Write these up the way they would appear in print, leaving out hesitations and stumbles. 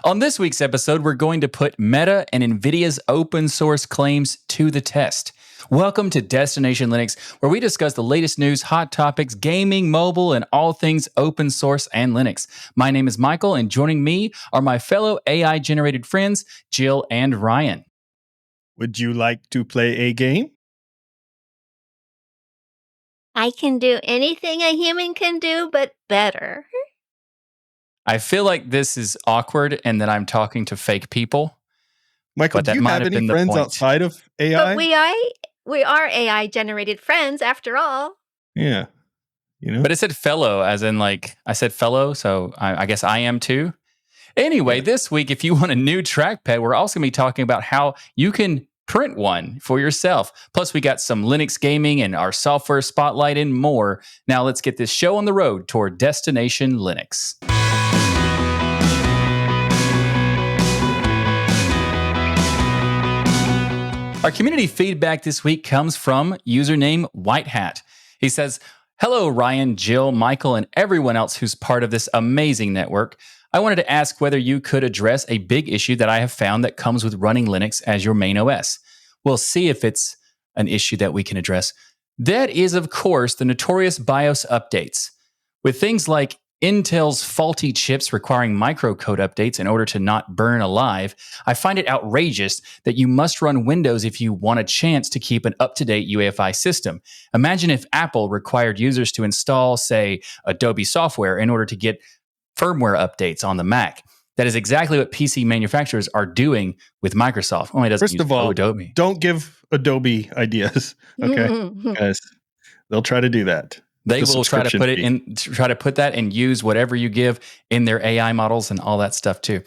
On this week's episode, we're going to put Meta and Nvidia's open source claims to the test. Welcome to Destination Linux, where we discuss the latest news, hot topics, gaming, mobile, and all things open source and Linux. My name is Michael, and joining me are my fellow AI-generated friends, Jill and Ryan. Would you like to play a game? I can do anything a human can do, but better. I feel like this is awkward and that I'm talking to fake people. Michael, But do that you might have have any been the friends point. outside of AI? But we are AI-generated friends, after all. Yeah. You know? But it said fellow, as in like, I said fellow, so I guess I am too. Anyway, This week, if you want a new trackpad, we're also going to be talking about how you can print one for yourself. Plus, we got some Linux gaming and our software spotlight and more. Now, let's get this show on the road toward Destination Linux. Our community feedback this week comes from username White Hat. He says, "Hello, Ryan, Jill, Michael, and everyone else who's part of this amazing network. I wanted to ask whether you could address a big issue that I have found that comes with running Linux as your main OS. We'll see if it's an issue that we can address. That is, of course, the notorious BIOS updates. With things like Intel's faulty chips requiring microcode updates in order to not burn alive, I find it outrageous that you must run Windows if you want a chance to keep an up-to-date UEFI system. Imagine if Apple required users to install, say, Adobe software in order to get firmware updates on the Mac. That is exactly what PC manufacturers are doing with Microsoft. Only it doesn't First use of all, Adobe. Don't give Adobe ideas, okay? Because they'll try to do that. They will try to put it in, try to put that and use whatever you give in their AI models and all that stuff too.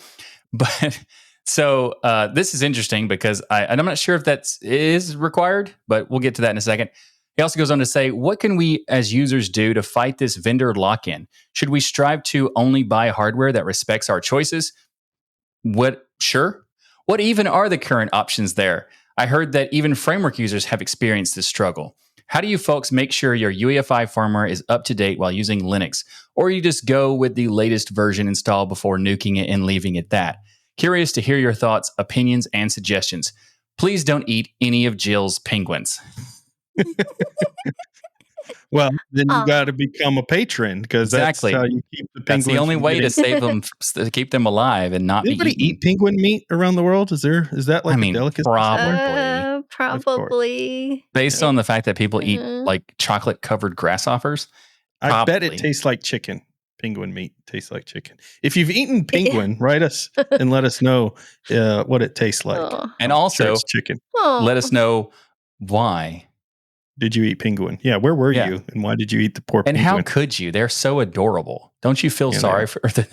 But so this is interesting because I'm not sure if that is required, but we'll get to that in a second. He also goes on to say, what can we as users do to fight this vendor lock-in? Should we strive to only buy hardware that respects our choices? Sure. What even are the current options there? I heard that even framework users have experienced this struggle. How do you folks make sure your UEFI firmware is up to date while using Linux? Or you just go with the latest version installed before nuking it and leaving it that? Curious to hear your thoughts, opinions, and suggestions. Please don't eat any of Jill's penguins." Well, then you got to become a patron because Exactly. that's how you keep the penguins. That's the only way to save them, to keep them alive and not Anybody be eaten. eat penguin meat around the world? Is that like a delicacy? Probably. Based on the fact that people eat like chocolate-covered grasshoppers. I bet it tastes like chicken. Penguin meat tastes like chicken. If you've eaten penguin, write us and let us know what it tastes like. And also, it's chicken. Let us know why. Did you eat penguin? Yeah, where were you? And why did you eat the poor penguin? And how could you? They're so adorable. Don't you feel sorry for them?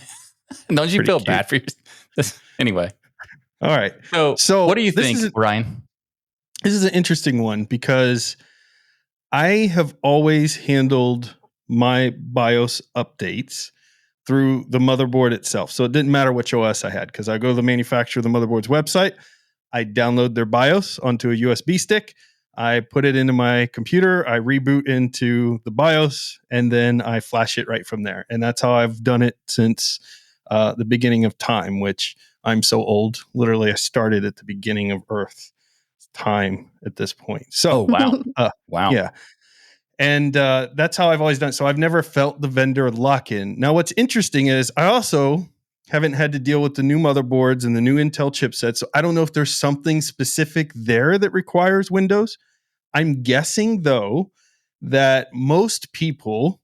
Don't you feel bad for yourself? Anyway. All right. So what do you think, Ryan? This is an interesting one because I have always handled my BIOS updates through the motherboard itself. So it didn't matter which OS I had because I go to the manufacturer of the motherboard's website. I download their BIOS onto a USB stick. I put it into my computer, I reboot into the BIOS, and then I flash it right from there. And that's how I've done it since the beginning of time, which I'm so old. Literally, I started at the beginning of Earth time at this point. So, wow. Wow. Yeah. And that's how I've always done it. So I've never felt the vendor lock-in. Now, what's interesting is I also haven't had to deal with the new motherboards and the new Intel chipsets. So I don't know if there's something specific there that requires Windows. I'm guessing, though, that most people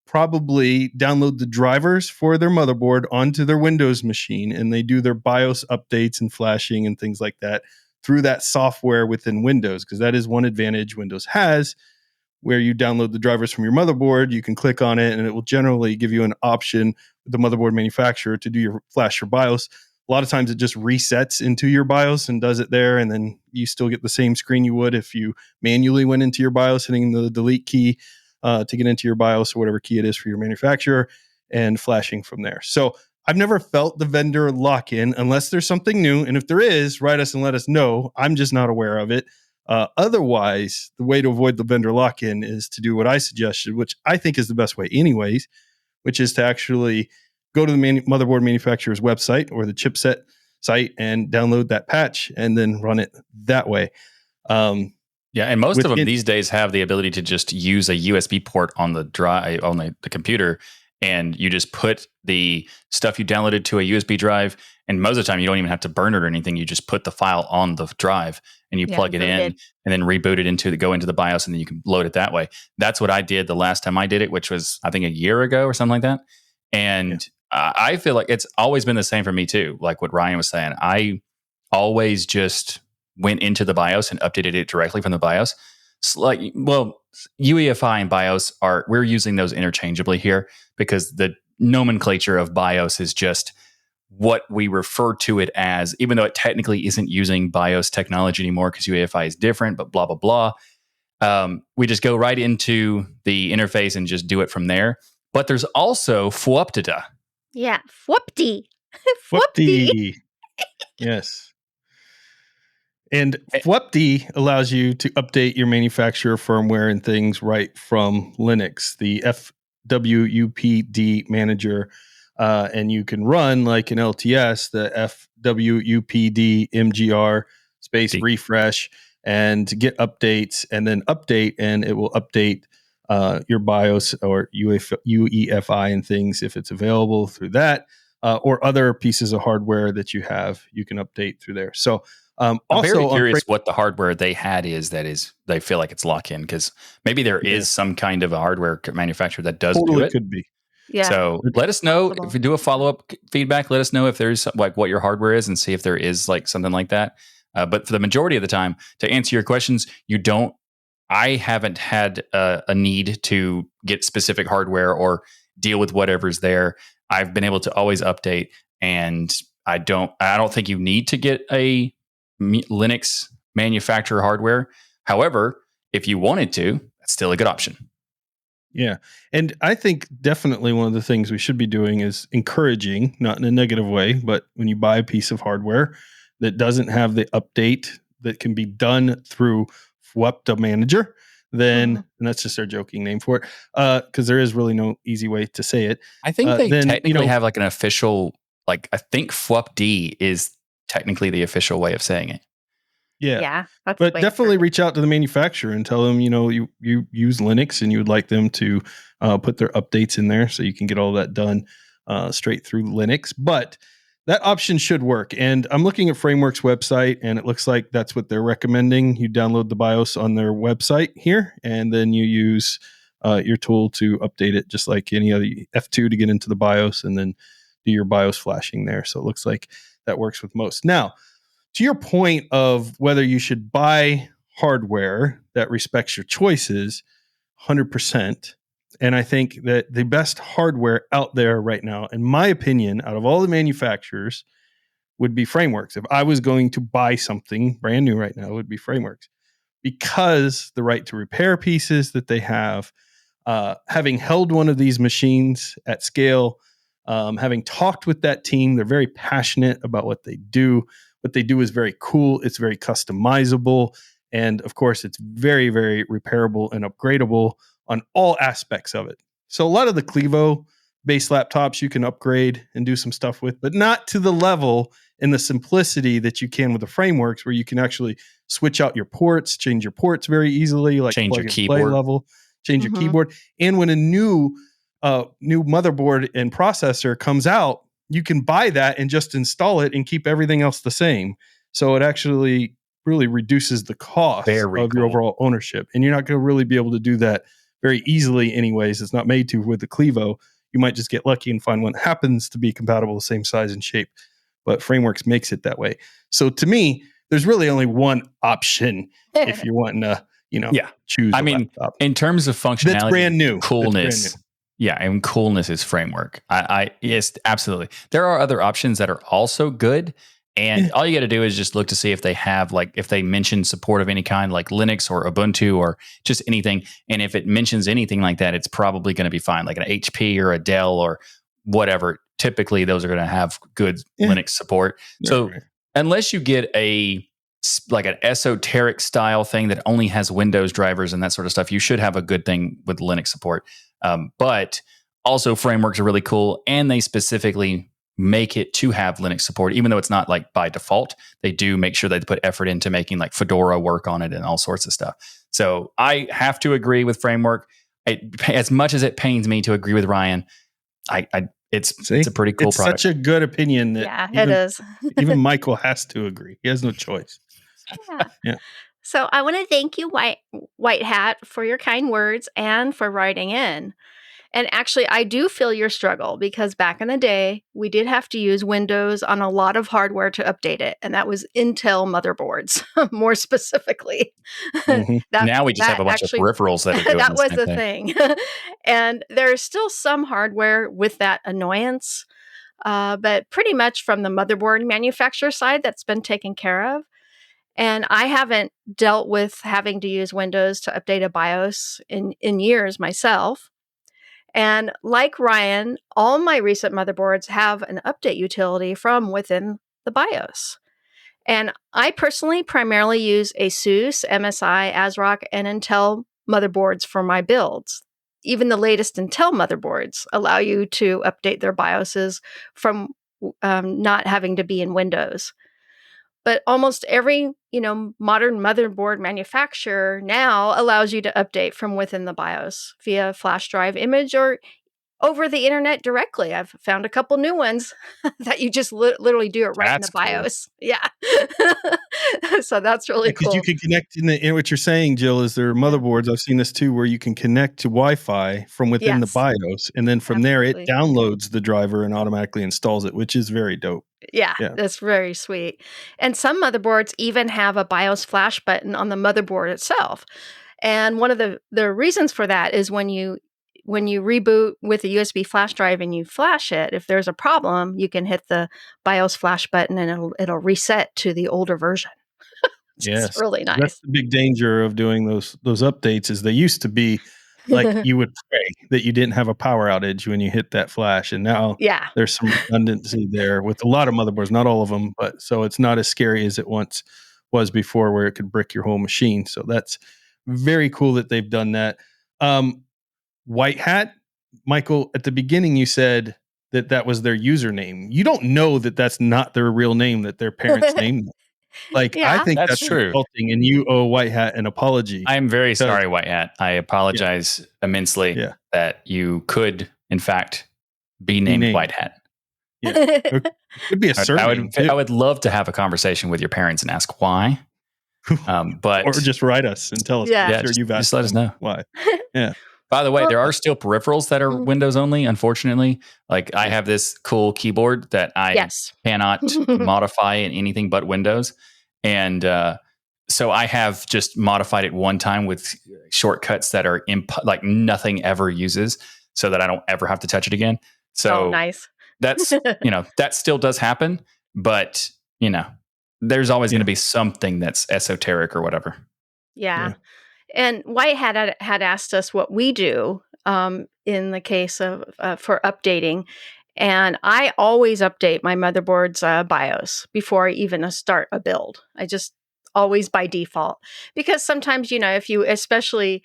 probably download the drivers for their motherboard onto their Windows machine, and they do their BIOS updates and flashing and things like that through that software within Windows, because that is one advantage Windows has, where you download the drivers from your motherboard, you can click on it, and it will generally give you an option with the motherboard manufacturer to do your flash your BIOS. A lot of times it just resets into your BIOS and does it there, and then you still get the same screen you would if you manually went into your BIOS, hitting the delete key to get into your BIOS or whatever key it is for your manufacturer, and flashing from there. So I've never felt the vendor lock-in unless there's something new, and if there is, write us and let us know. I'm just not aware of it. Otherwise, the way to avoid the vendor lock-in is to do what I suggested, which I think is the best way anyways, which is to actually go to the motherboard manufacturer's website or the chipset site and download that patch and then run it that way. And most of them these days have the ability to just use a USB port on the drive, on the computer, and you just put the stuff you downloaded to a USB drive. And most of the time, you don't even have to burn it or anything. You just put the file on the drive and you plug it in and then reboot it go into the BIOS, and then you can load it that way. That's what I did the last time I did it, which was, I think, a year ago or something like that. And I feel like it's always been the same for me too. Like what Ryan was saying, I always just went into the BIOS and updated it directly from the BIOS. UEFI and BIOS we're using those interchangeably here because the nomenclature of BIOS is just what we refer to it as, even though it technically isn't using BIOS technology anymore because UEFI is different, but blah, blah, blah. We just go right into the interface and just do it from there. But there's also FWUPTDA. Yeah, FWUPTI. FWUPTI. Yes. And FWUPTI allows you to update your manufacturer firmware and things right from Linux, the FWUPD manager. And you can run like an LTS, the FWUPD MGR space refresh, and get updates and then update, and it will update your BIOS or UEFI and things if it's available through that, or other pieces of hardware that you have, you can update through there. So I'm very curious what the hardware they had is they feel like it's lock-in, because maybe there is some kind of a hardware manufacturer that does do it. Could be. Yeah. So let us know if you do a follow-up feedback. Let us know if there's like what your hardware is and see if there is like something like that. But for the majority of the time, to answer your questions, I haven't had a need to get specific hardware or deal with whatever's there. I've been able to always update, and I don't think you need to get a Linux manufacturer hardware. However, if you wanted to, that's still a good option. Yeah. And I think definitely one of the things we should be doing is encouraging, not in a negative way, but when you buy a piece of hardware that doesn't have the update that can be done through FWUPTDA Manager, then, and that's just our joking name for it, because there is really no easy way to say it. I think they technically have like an official, like I think FWUPD is technically the official way of saying it. Yeah. But definitely reach out to the manufacturer and tell them, you use Linux and you would like them to put their updates in there so you can get all that done straight through Linux. But that option should work. And I'm looking at Framework's website, and it looks like that's what they're recommending. You download the BIOS on their website here, and then you use your tool to update it just like any other F2 to get into the BIOS, and then do your BIOS flashing there. So it looks like that works with most. Now, to your point of whether you should buy hardware that respects your choices, 100%. And I think that the best hardware out there right now, in my opinion, out of all the manufacturers, would be Frameworks. If I was going to buy something brand new right now, it would be Frameworks, because the right to repair pieces that they have, having held one of these machines at scale, having talked with that team, they're very passionate about what they do. What they do is very cool. It's very customizable. And of course, it's very, very repairable and upgradable on all aspects of it. So a lot of the Clevo based laptops you can upgrade and do some stuff with, but not to the level and the simplicity that you can with the Frameworks, where you can actually switch out your ports, change your ports very easily, like change plug your and keyboard play level, change your keyboard. And when a new motherboard and processor comes out, you can buy that and just install it and keep everything else the same. So it actually really reduces the cost of your overall ownership. And you're not going to really be able to do that very easily anyways. It's not made to with the Clevo. You might just get lucky and find one that happens to be compatible, the same size and shape. But Frameworks makes it that way. So to me, there's really only one option if you're wanting to, choose a laptop. In terms of functionality, that's brand new. Coolness. Yeah, and coolness is Framework. Yes, absolutely. There are other options that are also good, and all you got to do is just look to see if they have, like, if they mention support of any kind, like Linux or Ubuntu or just anything. And if it mentions anything like that, it's probably going to be fine, like an HP or a Dell or whatever. Typically, those are going to have good Linux support. So unless you get an esoteric style thing that only has Windows drivers and that sort of stuff, you should have a good thing with Linux support. But Also, frameworks are really cool, and they specifically make it to have Linux support, even though it's not like by default. They do make sure they put effort into making like Fedora work on it and all sorts of stuff. So I have to agree with framework. As much as it pains me to agree with Ryan, it's a pretty cool it's product. such a good opinion that Yeah, it is. even Michael has to agree. He has no choice. Yeah. So I want to thank you, White Hat, for your kind words and for writing in. And actually, I do feel your struggle because back in the day, we did have to use Windows on a lot of hardware to update it. And that was Intel motherboards, more specifically. Mhm. Now we just have a bunch of peripherals that are doing that the was same the thing. thing. And there's still some hardware with that annoyance. But pretty much from the motherboard manufacturer side, that's been taken care of. And I haven't dealt with having to use Windows to update a BIOS in years myself. And like Ryan, all my recent motherboards have an update utility from within the BIOS. And I personally primarily use ASUS, MSI, ASRock, and Intel motherboards for my builds. Even the latest Intel motherboards allow you to update their BIOSes from not having to be in Windows. But almost every, modern motherboard manufacturer now allows you to update from within the BIOS via flash drive image or over the internet directly. I've found a couple new ones that you just literally do it right in the That's cool. BIOS. Yeah. So that's really Because you cool. can connect in what you're saying, Jill, is there are motherboards. I've seen this too, where you can connect to Wi-Fi from within the Yes. BIOS, and then from there it Absolutely. downloads the driver and automatically installs it, which is very dope. Yeah, Yeah. that's very sweet. And some motherboards even have a BIOS flash button on the motherboard itself. And one of the reasons for that is when you reboot with a USB flash drive and you flash it, if there's a problem, you can hit the BIOS flash button and it'll reset to the older version. It's Yes, really that's nice. the big danger of doing those updates. Is they used to be like you would pray that you didn't have a power outage when you hit that flash, and now Yeah. there's some redundancy there with a lot of motherboards, not all of them, but so it's not as scary as it once was before, where it could brick your whole machine. So that's very cool that they've done that. White Hat, Michael, at the beginning you said that was their username. You don't know that that's not their real name, that their parents named them. Like, I Yeah. think That's that's true. insulting, and you owe White Hat an apology. I am very 'Cause- sorry, White Hat. I apologize immensely Yeah. that you could, in fact, be named named. White Hat. Yeah. It could be a surname, I too. would love to have a conversation with your parents and ask why. But Or just write us and tell us. Yeah. I'm Yeah, sure you've just asked let us them know. why. Yeah. By the way, Well, there are still peripherals that are Mhm. Windows only, unfortunately. Like I have this cool keyboard that I Yes. cannot modify in anything but Windows. And so I have just modified it one time with shortcuts that are like nothing ever uses so that I don't ever have to touch it again. So Oh, nice. that's, that still does happen, but, there's always going to be something that's esoteric or whatever. Yeah. Yeah. And White had asked us what we do in the case of for updating. And I always update my motherboard's BIOS before I even start a build. I just always by default. Because sometimes, if you especially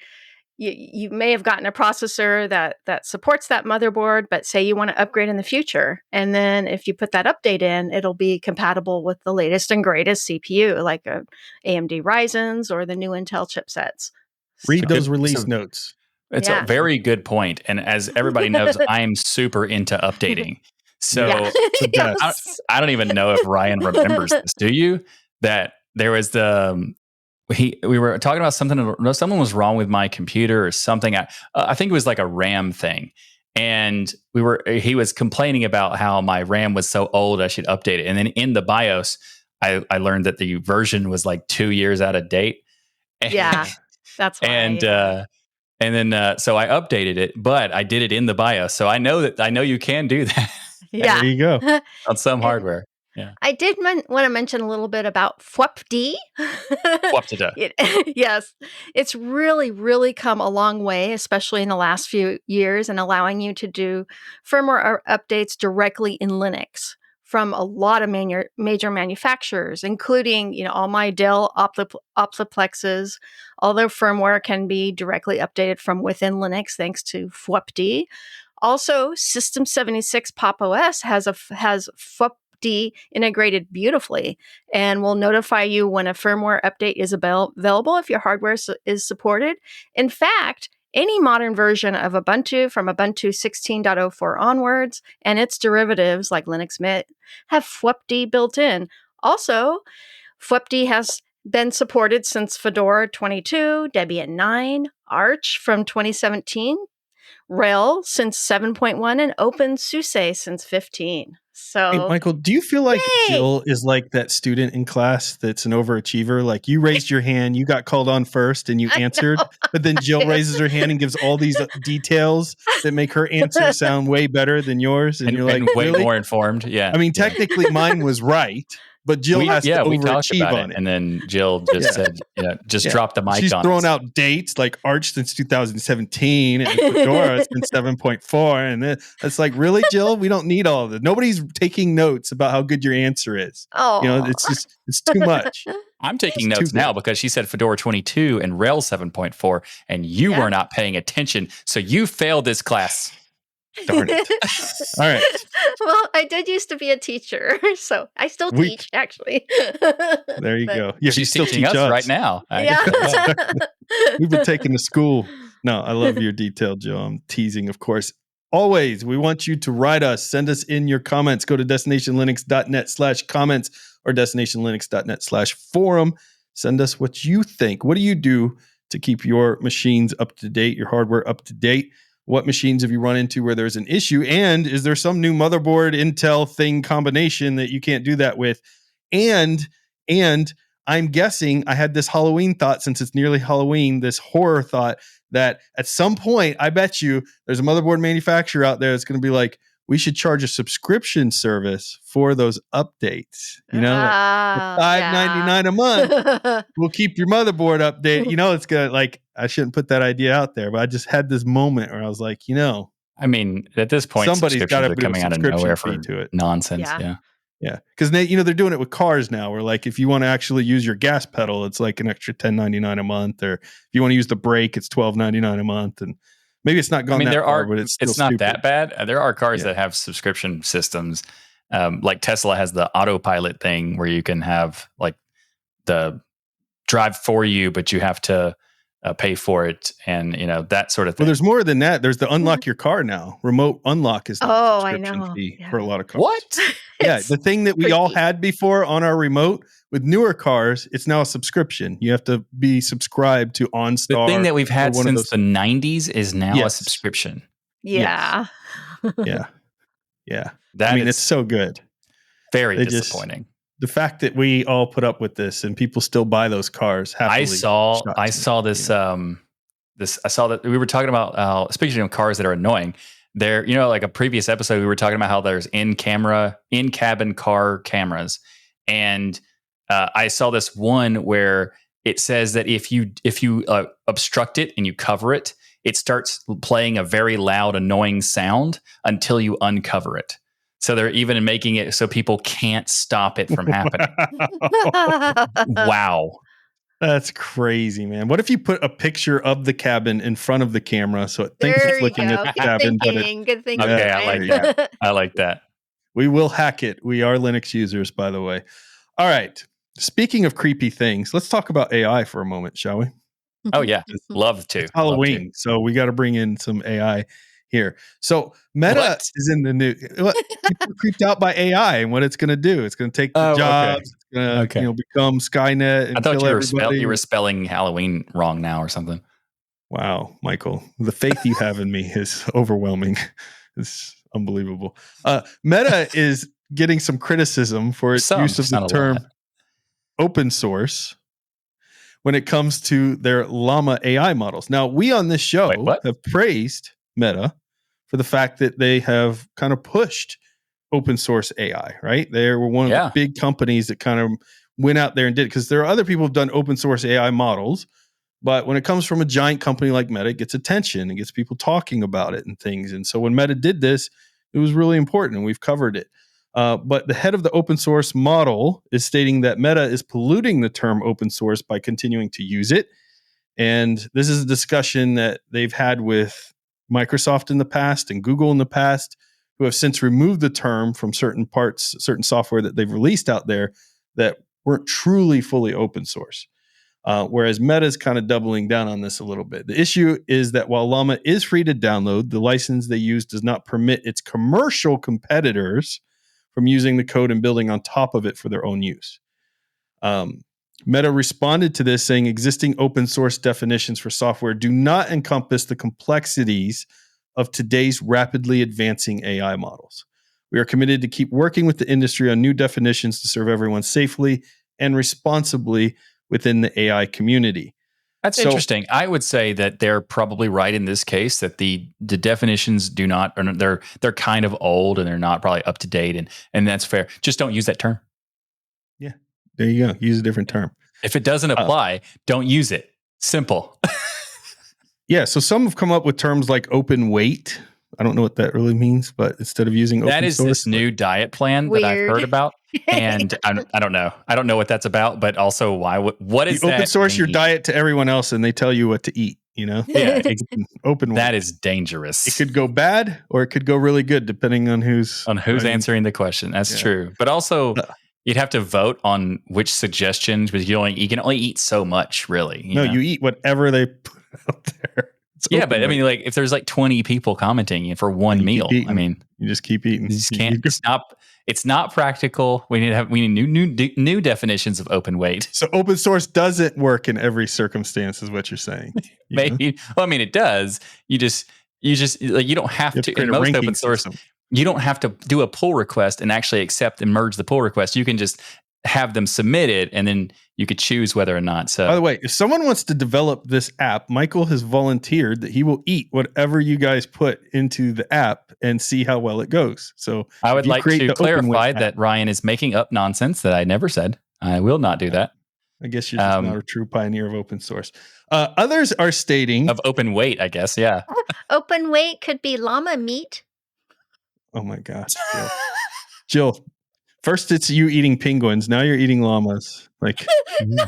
you may have gotten a processor that supports that motherboard, but say you want to upgrade in the future. And then if you put that update in, it'll be compatible with the latest and greatest CPU, like AMD Ryzen's or the new Intel chipsets. Read So- those release notes. It's Yeah. a very good point. And as everybody knows, I am super into updating. So Yeah. The best. Yes. I don't even know if Ryan remembers this. Do you? That there was we were talking about something. Someone was wrong with my computer or something. I think it was like a RAM thing, and he was complaining about how my RAM was so old I should update it. And then in the BIOS, I learned that the version was like 2 years out of date. Yeah. That's why. And yeah. and then so I updated it, but I did it in the BIOS. So I know you can do that Yeah. There you go. on some And- hardware. Yeah. I did want to mention a little bit about FWPD. Yes, it's really, really come a long way, especially in the last few years, and allowing you to do firmware updates directly in Linux from a lot of major manufacturers, including all my Dell Optiplexes. All their firmware can be directly updated from within Linux thanks to FWPD. Also, System 76 Pop! OS has FWD integrated beautifully and will notify you when a firmware update is available if your hardware is supported. In fact, any modern version of Ubuntu from Ubuntu 16.04 onwards and its derivatives like Linux Mint have FWD built in. Also, FWD has been supported since Fedora 22, Debian 9, Arch from 2017, Rail since 7.1, and OpenSUSE since 15. Hey, So, Michael, do you feel like yay! Jill is like that student in class that's an overachiever? Like you raised your hand, you got called on first and you I answered, know. but then Jill raises her hand and gives all these details that make her answer sound way better than yours. And you're like, and way really? more informed. Yeah. I mean, Yeah. technically mine was right, but Jill has to we talked overachieve about on it, it. and then Jill just said, drop the mic She's on throwing us. out dates like Arch since 2017 and Fedora it's been 7.4. And then it's like, really, Jill? We don't need all of this. Nobody's taking notes about how good your answer is. Oh, It's too much. I'm taking It's too notes now good. because she said Fedora 22 and Rails 7.4, and you were not paying attention, so you failed this class. Darn it. All right. Well, I did used to be a teacher, so I still teach, actually. There you go. Yeah, She's still teaching teach us right now. Yeah. We've been taken to school. No, I love your detail, Joe. I'm teasing, of course. Always, we want you to write us. Send us in your comments. Go to destinationlinux.net/comments or destinationlinux.net/forum. Send us what you think. What do you do to keep your machines up to date, your hardware up to date? What machines have you run into where there's an issue? And is there some new motherboard Intel thing combination that you can't do that with? And I'm guessing I had this Halloween thought, since it's nearly Halloween, this horror thought that at some point, I bet you there's a motherboard manufacturer out there that's going to be like, we should charge a subscription service for those updates. Like $5.99 a month. We'll keep your motherboard update. It's gonna, like, I shouldn't put that idea out there, but I just had this moment where I was like, I mean, at this point, somebody's got to are put a coming out of subscription nowhere fee for to it. nonsense. Yeah. Because they're doing it with cars now, where like if you want to actually use your gas pedal, it's like an extra $10.99 a month, or if you want to use the brake, it's $12.99 a month. And maybe it's not gone that far, but it's not stupid. that bad. There are cars that have subscription systems. Like Tesla has the autopilot thing where you can have like the drive for you, but you have to pay for it, and that sort of thing. Well, there's more than that. There's the unlock your car now. Remote unlock is now a subscription fee for a lot of cars. What? Yeah, the thing that we all had before on our remote with newer cars, it's now a subscription. You have to be subscribed to OnStar. The thing that we've had since the 90s is now a subscription. Yeah. Yes. Yeah. It's so good. Very disappointing. The fact that we all put up with this and people still buy those cars happily. I saw this. I saw that we were talking about. Speaking of cars that are annoying, there. Like a previous episode, we were talking about how there's in-cabin car cameras, and I saw this one where it says that if you obstruct it and you cover it, it starts playing a very loud, annoying sound until you uncover it. So they're even making it so people can't stop it from happening. Wow. That's crazy, man. What if you put a picture of the cabin in front of the camera so it thinks it's looking at the cabin? Good thinking. Okay, I like that. I like that. We will hack it. We are Linux users, by the way. All right. Speaking of creepy things, let's talk about AI for a moment, shall we? Oh, yeah. Love to. It's Halloween, so we got to bring in some AI here. So Meta is in the news. People are creeped out by AI and what it's going to do. It's going to take the jobs. Okay. It's going to become Skynet and I thought kill everybody. you were spelling Halloween wrong now or something. Wow, Michael, the faith you have in me is overwhelming. It's unbelievable. Meta is getting some criticism for its use of the term open source when it comes to their Llama AI models. Now, we on this show have praised Meta for the fact that they have kind of pushed open source AI, right? They were one of the big companies that kind of went out there and did it, because there are other people who've done open source AI models, but when it comes from a giant company like Meta, it gets attention and gets people talking about it and things. And so when Meta did this, it was really important, and we've covered it. But the head of the open source model is stating that Meta is polluting the term open source by continuing to use it. And this is a discussion that they've had with Microsoft in the past and Google in the past, who have since removed the term from certain parts, certain software that they've released out there that weren't truly fully open source. Whereas Meta is kind of doubling down on this a little bit. The issue is that while Llama is free to download, the license they use does not permit its commercial competitors from using the code and building on top of it for their own use. Meta responded to this saying existing open source definitions for software do not encompass the complexities of today's rapidly advancing AI models. We are committed to keep working with the industry on new definitions to serve everyone safely and responsibly within the AI community. That's interesting. I would say that they're probably right in this case, that the definitions do not, or they're kind of old and they're not probably up to date, and that's fair. Just don't use that term. Yeah, there you go. Use a different term. If it doesn't apply, don't use it. Simple. Yeah, so some have come up with terms like open weight. I don't know what that really means, but instead of using that open is source, this new diet plan that I've heard about, and I don't know. I don't know what that's about, but also why? What is that? Open source your diet to everyone else, and they tell you what to eat. You know, yeah, open weight. That is dangerous. It could go bad, or it could go really good, depending on who's answering the question. That's true, but also you'd have to vote on which suggestions, because you can only eat so much, really. You eat whatever they put out there. Yeah, but I mean, like if there's like 20 people commenting for one meal, I mean, you just keep eating. You just can't stop. It's not practical. We need new definitions of open weight. So open source doesn't work in every circumstance, is what you're saying. Maybe. Well, I mean, it does. You just like you don't have to. In most open source, you don't have to do a pull request and actually accept and merge the pull request. You can just have them submit it, and then you could choose whether or not. So, by the way, if someone wants to develop this app, Michael has volunteered that he will eat whatever you guys put into the app and see how well it goes. So I would like to clarify that Ryan is making up nonsense that I never said. I will not do that. I guess you're just not a true pioneer of open source. Others are stating of open weight, I guess. Yeah. Open weight could be llama meat. Oh my gosh. Jill. First, it's you eating penguins. Now you're eating llamas. Like, no.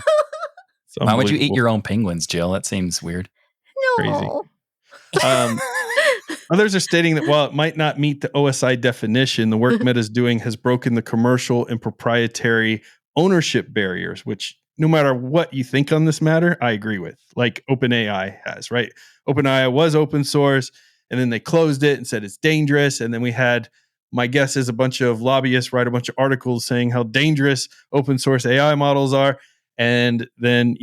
Why would you eat your own penguins, Jill? That seems weird. No. Crazy. Others are stating that while it might not meet the OSI definition, the work Meta is doing has broken the commercial and proprietary ownership barriers, which no matter what you think on this matter, I agree with. Like OpenAI has, right? OpenAI was open source, and then they closed it and said it's dangerous. And then we had, my guess is, a bunch of lobbyists write a bunch of articles saying how dangerous open source AI models are. And then,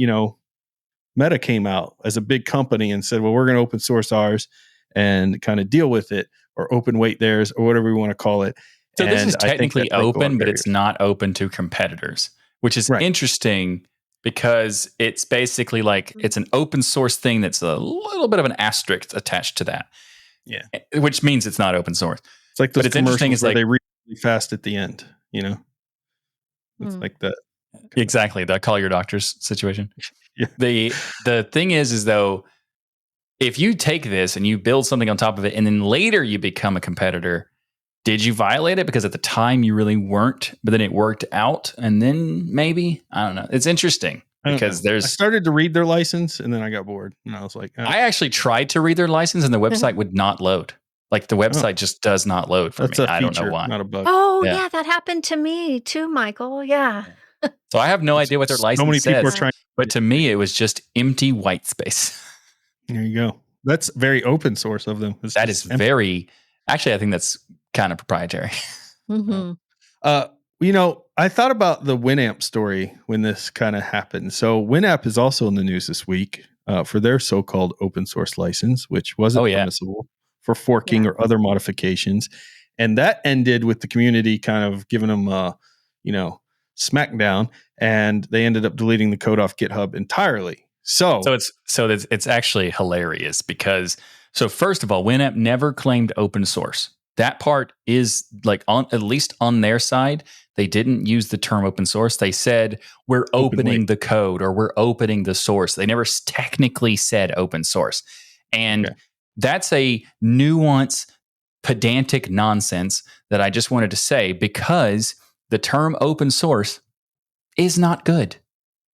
Meta came out as a big company and said, well, we're going to open source ours and kind of deal with it, or open weight theirs, or whatever we want to call it. So this is technically open, but it's not open to competitors, which is interesting because it's basically like it's an open source thing that's a little bit of an asterisk attached to that. Yeah. Which means it's not open source. It's like those commercials where they read really fast at the end, It's like that. Exactly. The call your doctors situation. Yeah. The thing is though, if you take this and you build something on top of it and then later you become a competitor, did you violate it? Because at the time you really weren't, but then it worked out. And then maybe, I don't know. It's interesting because I started to read their license and then I got bored and I was like, I actually tried to read their license and the website would not load. Like the website just does not load for me. I don't know why. Not a bug. Oh yeah, that happened to me too, Michael. Yeah. So I have no idea what their license so many says. People are trying, but to me, it was just empty white space. There you go. That's very open source of them. That is very. Actually, I think that's kind of proprietary. Mm-hmm. I thought about the WinAmp story when this kind of happened. So WinAmp is also in the news this week for their so-called open source license, which wasn't permissible for forking or other modifications. And that ended with the community kind of giving them smackdown, and they ended up deleting the code off GitHub entirely. So it's actually hilarious because first of all, WinAmp never claimed open source. That part is like at least on their side, they didn't use the term open source. They said we're opening the code or we're opening the source. They never technically said open source. And that's a nuance, pedantic nonsense that I just wanted to say because the term open source is not good.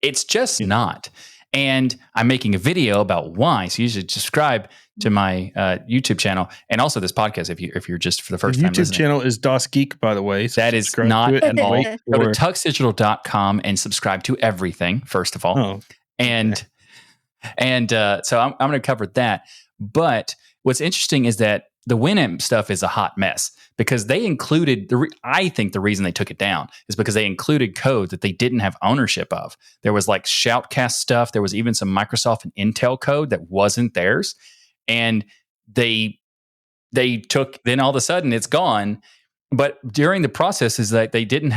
It's just not. And I'm making a video about why. So you should subscribe to my YouTube channel and also this podcast if you're just for the first The time YouTube listening. channel is Das Geek, by the way. So That is subscribe not to it at and all. wait Go to for- tuxdigital.com and subscribe to everything, first of all. Oh, And so I'm going to cover that. But what's interesting is that the WinAmp stuff is a hot mess because they included I think the reason they took it down is because they included code that they didn't have ownership of. There was like Shoutcast stuff. There was even some Microsoft and Intel code that wasn't theirs. And they took, then all of a sudden it's gone. But during the process is that they didn't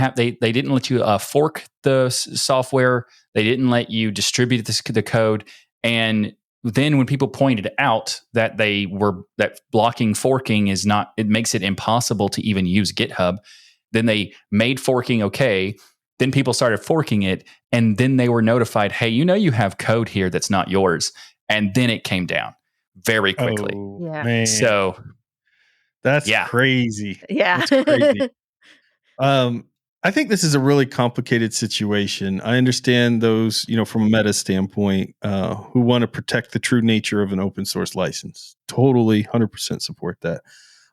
let you fork the software. They didn't let you distribute the code. And then when people pointed out that that blocking forking is not, it makes it impossible to even use GitHub. Then they made forking okay. Then people started forking it. And then they were notified, hey, you have code here that's not yours. And then it came down very quickly. Oh, Yeah. man. So That's crazy. Yeah. That's crazy. I think this is a really complicated situation. I understand those, from a meta standpoint, who want to protect the true nature of an open source license. Totally, 100% support that.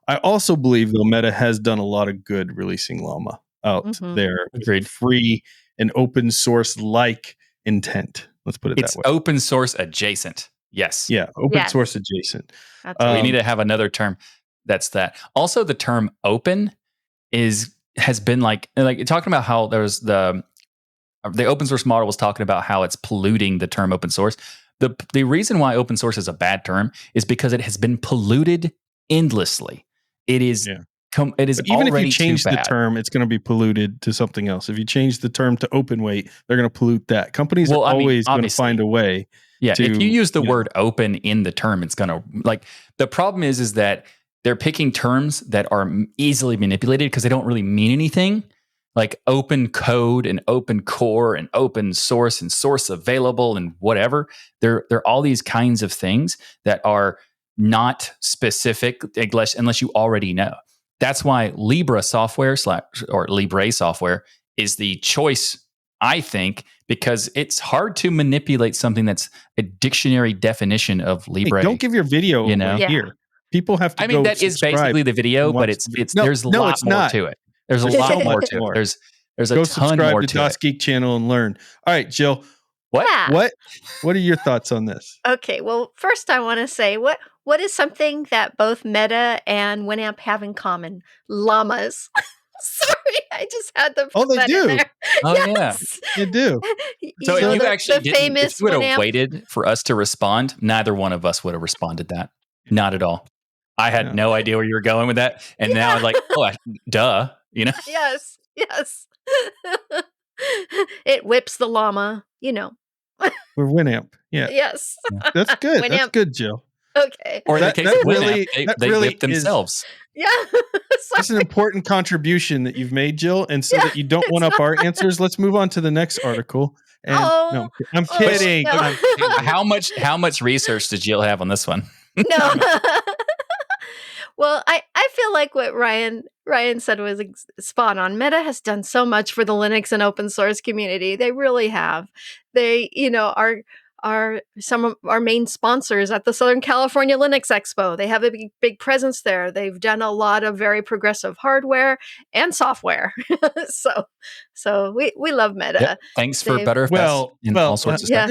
I also believe, though, Meta has done a lot of good releasing Llama out there. Agreed. With free and open source like intent. Let's put it that way. It's open source adjacent. Yes. Yeah, open Yes. source adjacent. We need to have another term. That's that. Also, the term open has been like talking about how there's the open source model was talking about how it's polluting the term open source. The reason why open source is a bad term is because it has been polluted endlessly. It is it is But even if you already change too the bad. term, it's going to be polluted to something else. If you change the term to open weight, they're going to pollute that. Companies are always going to obviously. find a way. Yeah, to, if you use the word open in the term, it's going to the problem is that they're picking terms that are easily manipulated because they don't really mean anything, like open code and open core and open source and source available and whatever. They're all these kinds of things that are not specific unless you already know. That's why Libre software is the choice, I think, because it's hard to manipulate something that's a dictionary definition of Libre. Hey, don't give your video here. People have to I mean, that is basically the video, but there's a lot more to it. There's a lot more to it. There's a Go ton subscribe more to to Das it. Geek channel and learn. All right, Jill. Yeah. What are your thoughts on this? Okay, well, first I want to say what is something that both Meta and WinAmp have in common? Llamas. Sorry, I just had to put they that do. in there. Oh, Yes. They do. So if you actually the if famous you would have WinAmp. waited for us to respond, neither one of us would have responded that. Not at all. I had no idea where you were going with that. And now I'm like, duh, Yes. It whips the llama, We're WinAmp. Yeah. Yes. That's good. WinAmp. That's good, Jill. Okay. Or in the That- case that of really- WinAmp, that they really whip themselves. Yeah. That's an important contribution that you've made, Jill. And so that you don't one up our answers, let's move on to the next article. And no, I'm kidding. no. I'm kidding. How much research did Jill have on this one? No. Well, I feel like what Ryan said was spot on. Meta has done so much for the Linux and open source community. They really have. They, are some of our main sponsors at the Southern California Linux Expo. They have a big presence there. They've done a lot of very progressive hardware and software. so we love Meta. Yep. Thanks for Butterfest and all sorts of stuff.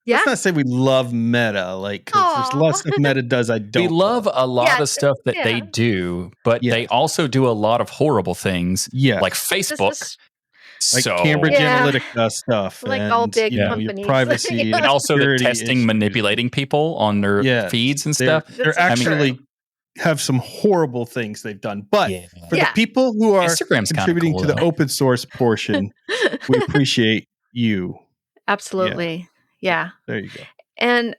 Let's not say we love Meta. Like, 'cause there's a lot of stuff Meta does I don't We love a lot of stuff that yeah. they do, but they also do a lot of horrible things, like Facebook. Like Cambridge Analytica stuff. Like and, all big your companies. privacy And also the security testing, issues. manipulating people on their feeds and stuff. They're actually have some horrible things they've done. But for the people who are Instagram's contributing cool, to the though. open source portion, we appreciate you. Absolutely. Yeah. There you go. And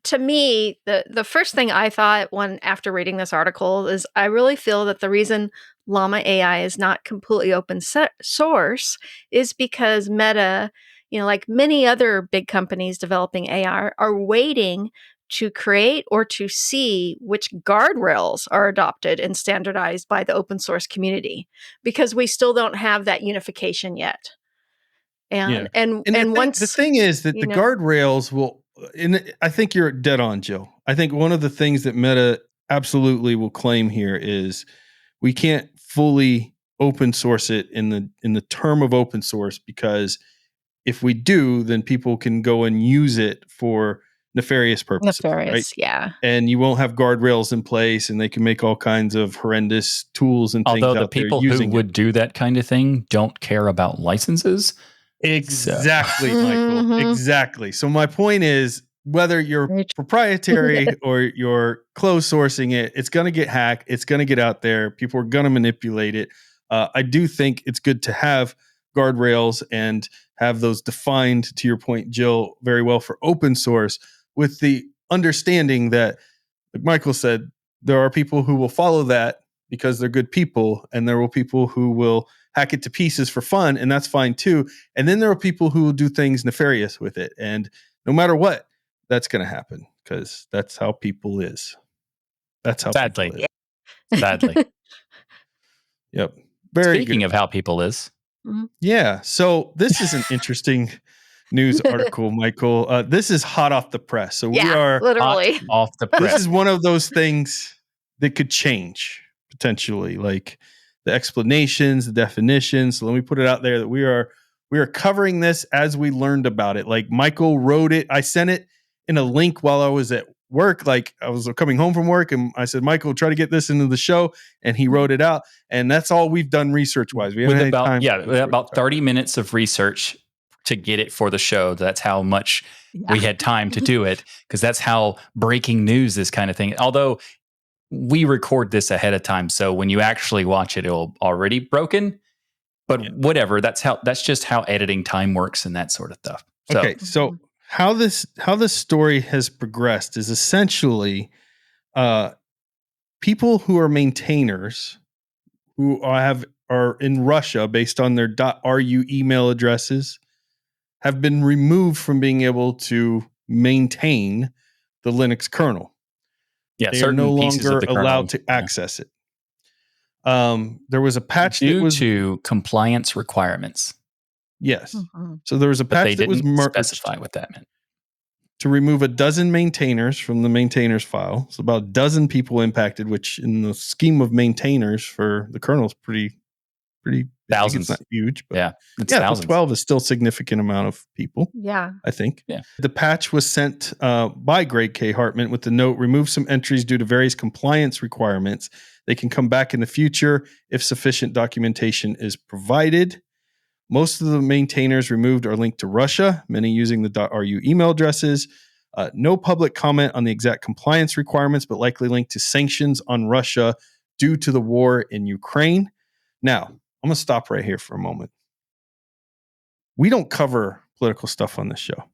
to me, the first thing I thought after reading this article is I really feel that the reason Llama AI is not completely open source is because Meta, like many other big companies developing AI, are waiting to create or to see which guardrails are adopted and standardized by the open source community, because we still don't have that unification yet. And once the thing is that you the know- guardrails will, and I think you're dead on, Jill. I think one of the things that Meta absolutely will claim here is we can't fully open source it in the term of open source, because if we do, then people can go and use it for nefarious purposes, right? yeah. And you won't have guardrails in place, and they can make all kinds of horrendous tools and things Although the out there people who using it. would do that kind of thing don't care about licenses. Exactly, So. Michael. Mhm. Exactly. So my point is, whether you're Very true. proprietary or you're closed sourcing it, it's going to get hacked. It's going to get out there. People are going to manipulate it. I do think it's good to have guardrails and have those defined, to your point, Jill, very well for open source, with the understanding that, like Michael said, there are people who will follow that because they're good people, and there will people who will hack it to pieces for fun, and that's fine too. And then there are people who will do things nefarious with it, and no matter what, that's going to happen, because that's how people is. That's how Sadly. people is. Sadly. Yep. Very Speaking good. of how people is, Yeah. So this is an interesting news article, Michael. This is hot off the press. So we are literally. hot off the press. This is one of those things that could change potentially, like the explanations, the definitions. So let me put it out there that we are covering this as we learned about it. Like Michael wrote it. I sent it in a link while I was at work. Like I was coming home from work, and I said, Michael, try to get this into the show. And he wrote it out. And that's all we've done research wise. We haven't had time. About 30 minutes of research to get it for the show. That's how much we had time to do it, because that's how breaking news, this kind of thing. Although we record this ahead of time, so when you actually watch it, it'll already broken. But whatever, that's just how editing time works and that sort of stuff. So, Okay, so how this story has progressed is essentially people who are maintainers who are in Russia based on their .ru email addresses have been removed from being able to maintain the Linux kernel. yeah, They are no pieces of longer the kernel, allowed to access it. There was a patch due that was to compliance requirements. yes. So there was a But they patch that was didn't merged specify what that meant. to remove a dozen maintainers from the maintainers file. So about a dozen people impacted, which in the scheme of maintainers for the kernel is pretty big. Thousands. It's not huge, but Yeah, it's but thousands. 12 is still a significant amount of people. Yeah. I think. Yeah. The patch was sent by Greg K. Hartman with the note, remove some entries due to various compliance requirements. They can come back in the future if sufficient documentation is provided. Most of the maintainers removed are linked to Russia, many using the .ru email addresses. No public comment on the exact compliance requirements, but likely linked to sanctions on Russia due to the war in Ukraine. Now, I'm going to stop right here for a moment. We don't cover political stuff on this show.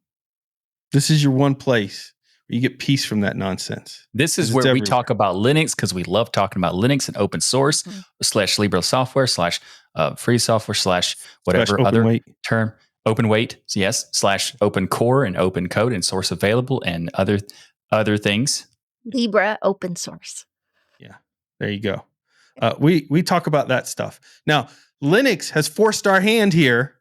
This is your one place where you get peace from that nonsense. This is where we talk about Linux, because we love talking about Linux and open source / Libre software / free software / whatever other weight term. Open weight, yes, / open core and open code and source available and other things. Libre open source. Yeah, there you go. We talk about that stuff. Now, Linux has forced our hand here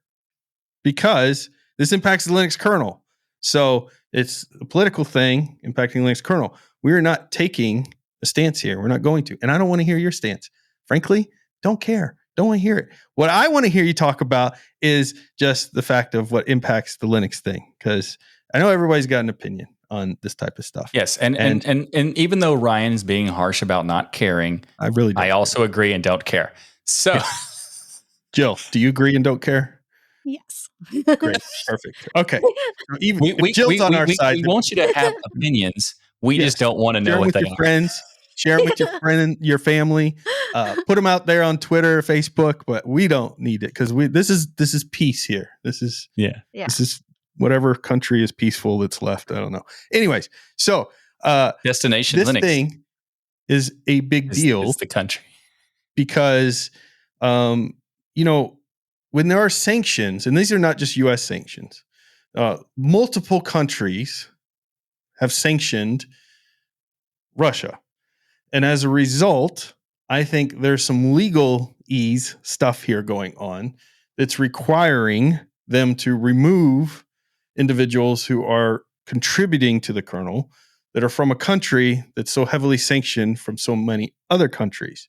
because this impacts the Linux kernel. So it's a political thing impacting Linux kernel. We're not taking a stance here. We're not going to. And I don't want to hear your stance. Frankly, don't care. Don't want to hear it. What I want to hear you talk about is just the fact of what impacts the Linux thing, because I know everybody's got an opinion on this type of stuff. Yes, and even though Ryan's being harsh about not caring, I also agree and don't care. So, yeah. Jill, do you agree and don't care? Yes. Great. Perfect. Okay. Even if Jill's on our side, we want you to have opinions. We just don't want to know what they are. Friends. Share them with your friend, your family. Put them out there on Twitter, Facebook, but we don't need it, because this is peace here. This is This is whatever country is peaceful that's left. I don't know. Anyways, so Destination this Linux thing is a big deal. It's the country, because when there are sanctions, and these are not just U.S. sanctions, multiple countries have sanctioned Russia. And as a result, I think there's some legalese stuff here going on that's requiring them to remove individuals who are contributing to the kernel that are from a country that's so heavily sanctioned from so many other countries.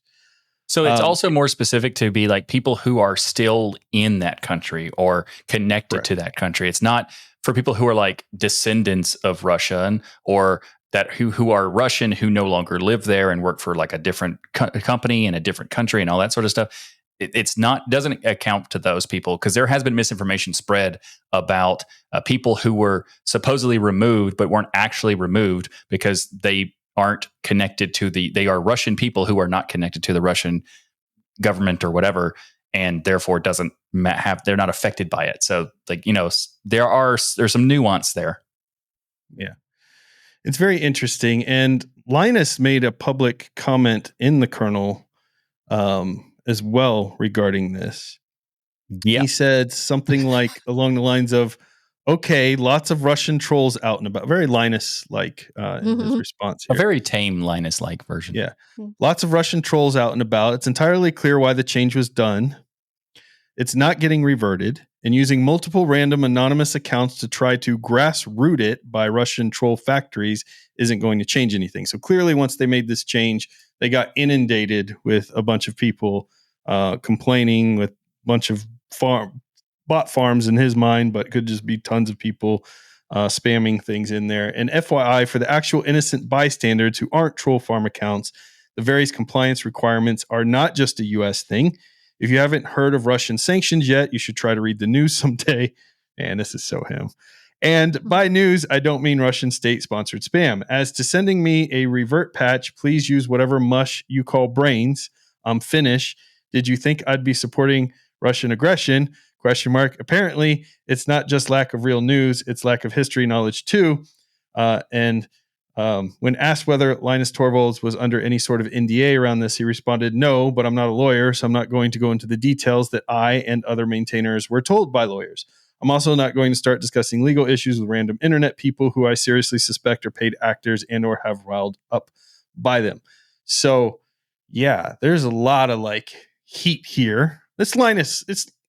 So it's also more specific to be like people who are still in that country or connected to that country. It's not for people who are like descendants of Russian or that who are Russian who no longer live there and work for like a different company in a different country and all that sort of stuff. It's not doesn't account to those people because there has been misinformation spread about people who were supposedly removed but weren't actually removed because they aren't connected to they are Russian people who are not connected to the Russian government or whatever, and therefore they're not affected by it. So like, there's some nuance there. Yeah. It's very interesting. And Linus made a public comment in the kernel as well regarding this. Yeah. He said something like along the lines of, okay, lots of Russian trolls out and about. Very Linus-like in his response here. A very tame Linus-like version. Yeah. Lots of Russian trolls out and about. It's entirely clear why the change was done. It's not getting reverted. And using multiple random anonymous accounts to try to grassroot it by Russian troll factories isn't going to change anything. So clearly, once they made this change, they got inundated with a bunch of people complaining, with a bunch of bot farms in his mind, but could just be tons of people spamming things in there. And FYI, for the actual innocent bystanders who aren't troll farm accounts, the various compliance requirements are not just a US thing. If you haven't heard of Russian sanctions yet, you should try to read the news someday. And this is so him. And by news, I don't mean Russian state-sponsored spam. As to sending me a revert patch, please use whatever mush you call brains. I'm Finnish. Did you think I'd be supporting Russian aggression? ? Apparently, it's not just lack of real news, it's lack of history knowledge too. When asked whether Linus Torvalds was under any sort of NDA around this, he responded, no, but I'm not a lawyer, so I'm not going to go into the details that I and other maintainers were told by lawyers. I'm also not going to start discussing legal issues with random internet people who I seriously suspect are paid actors and or have riled up by them. So, yeah, there's a lot of like heat here.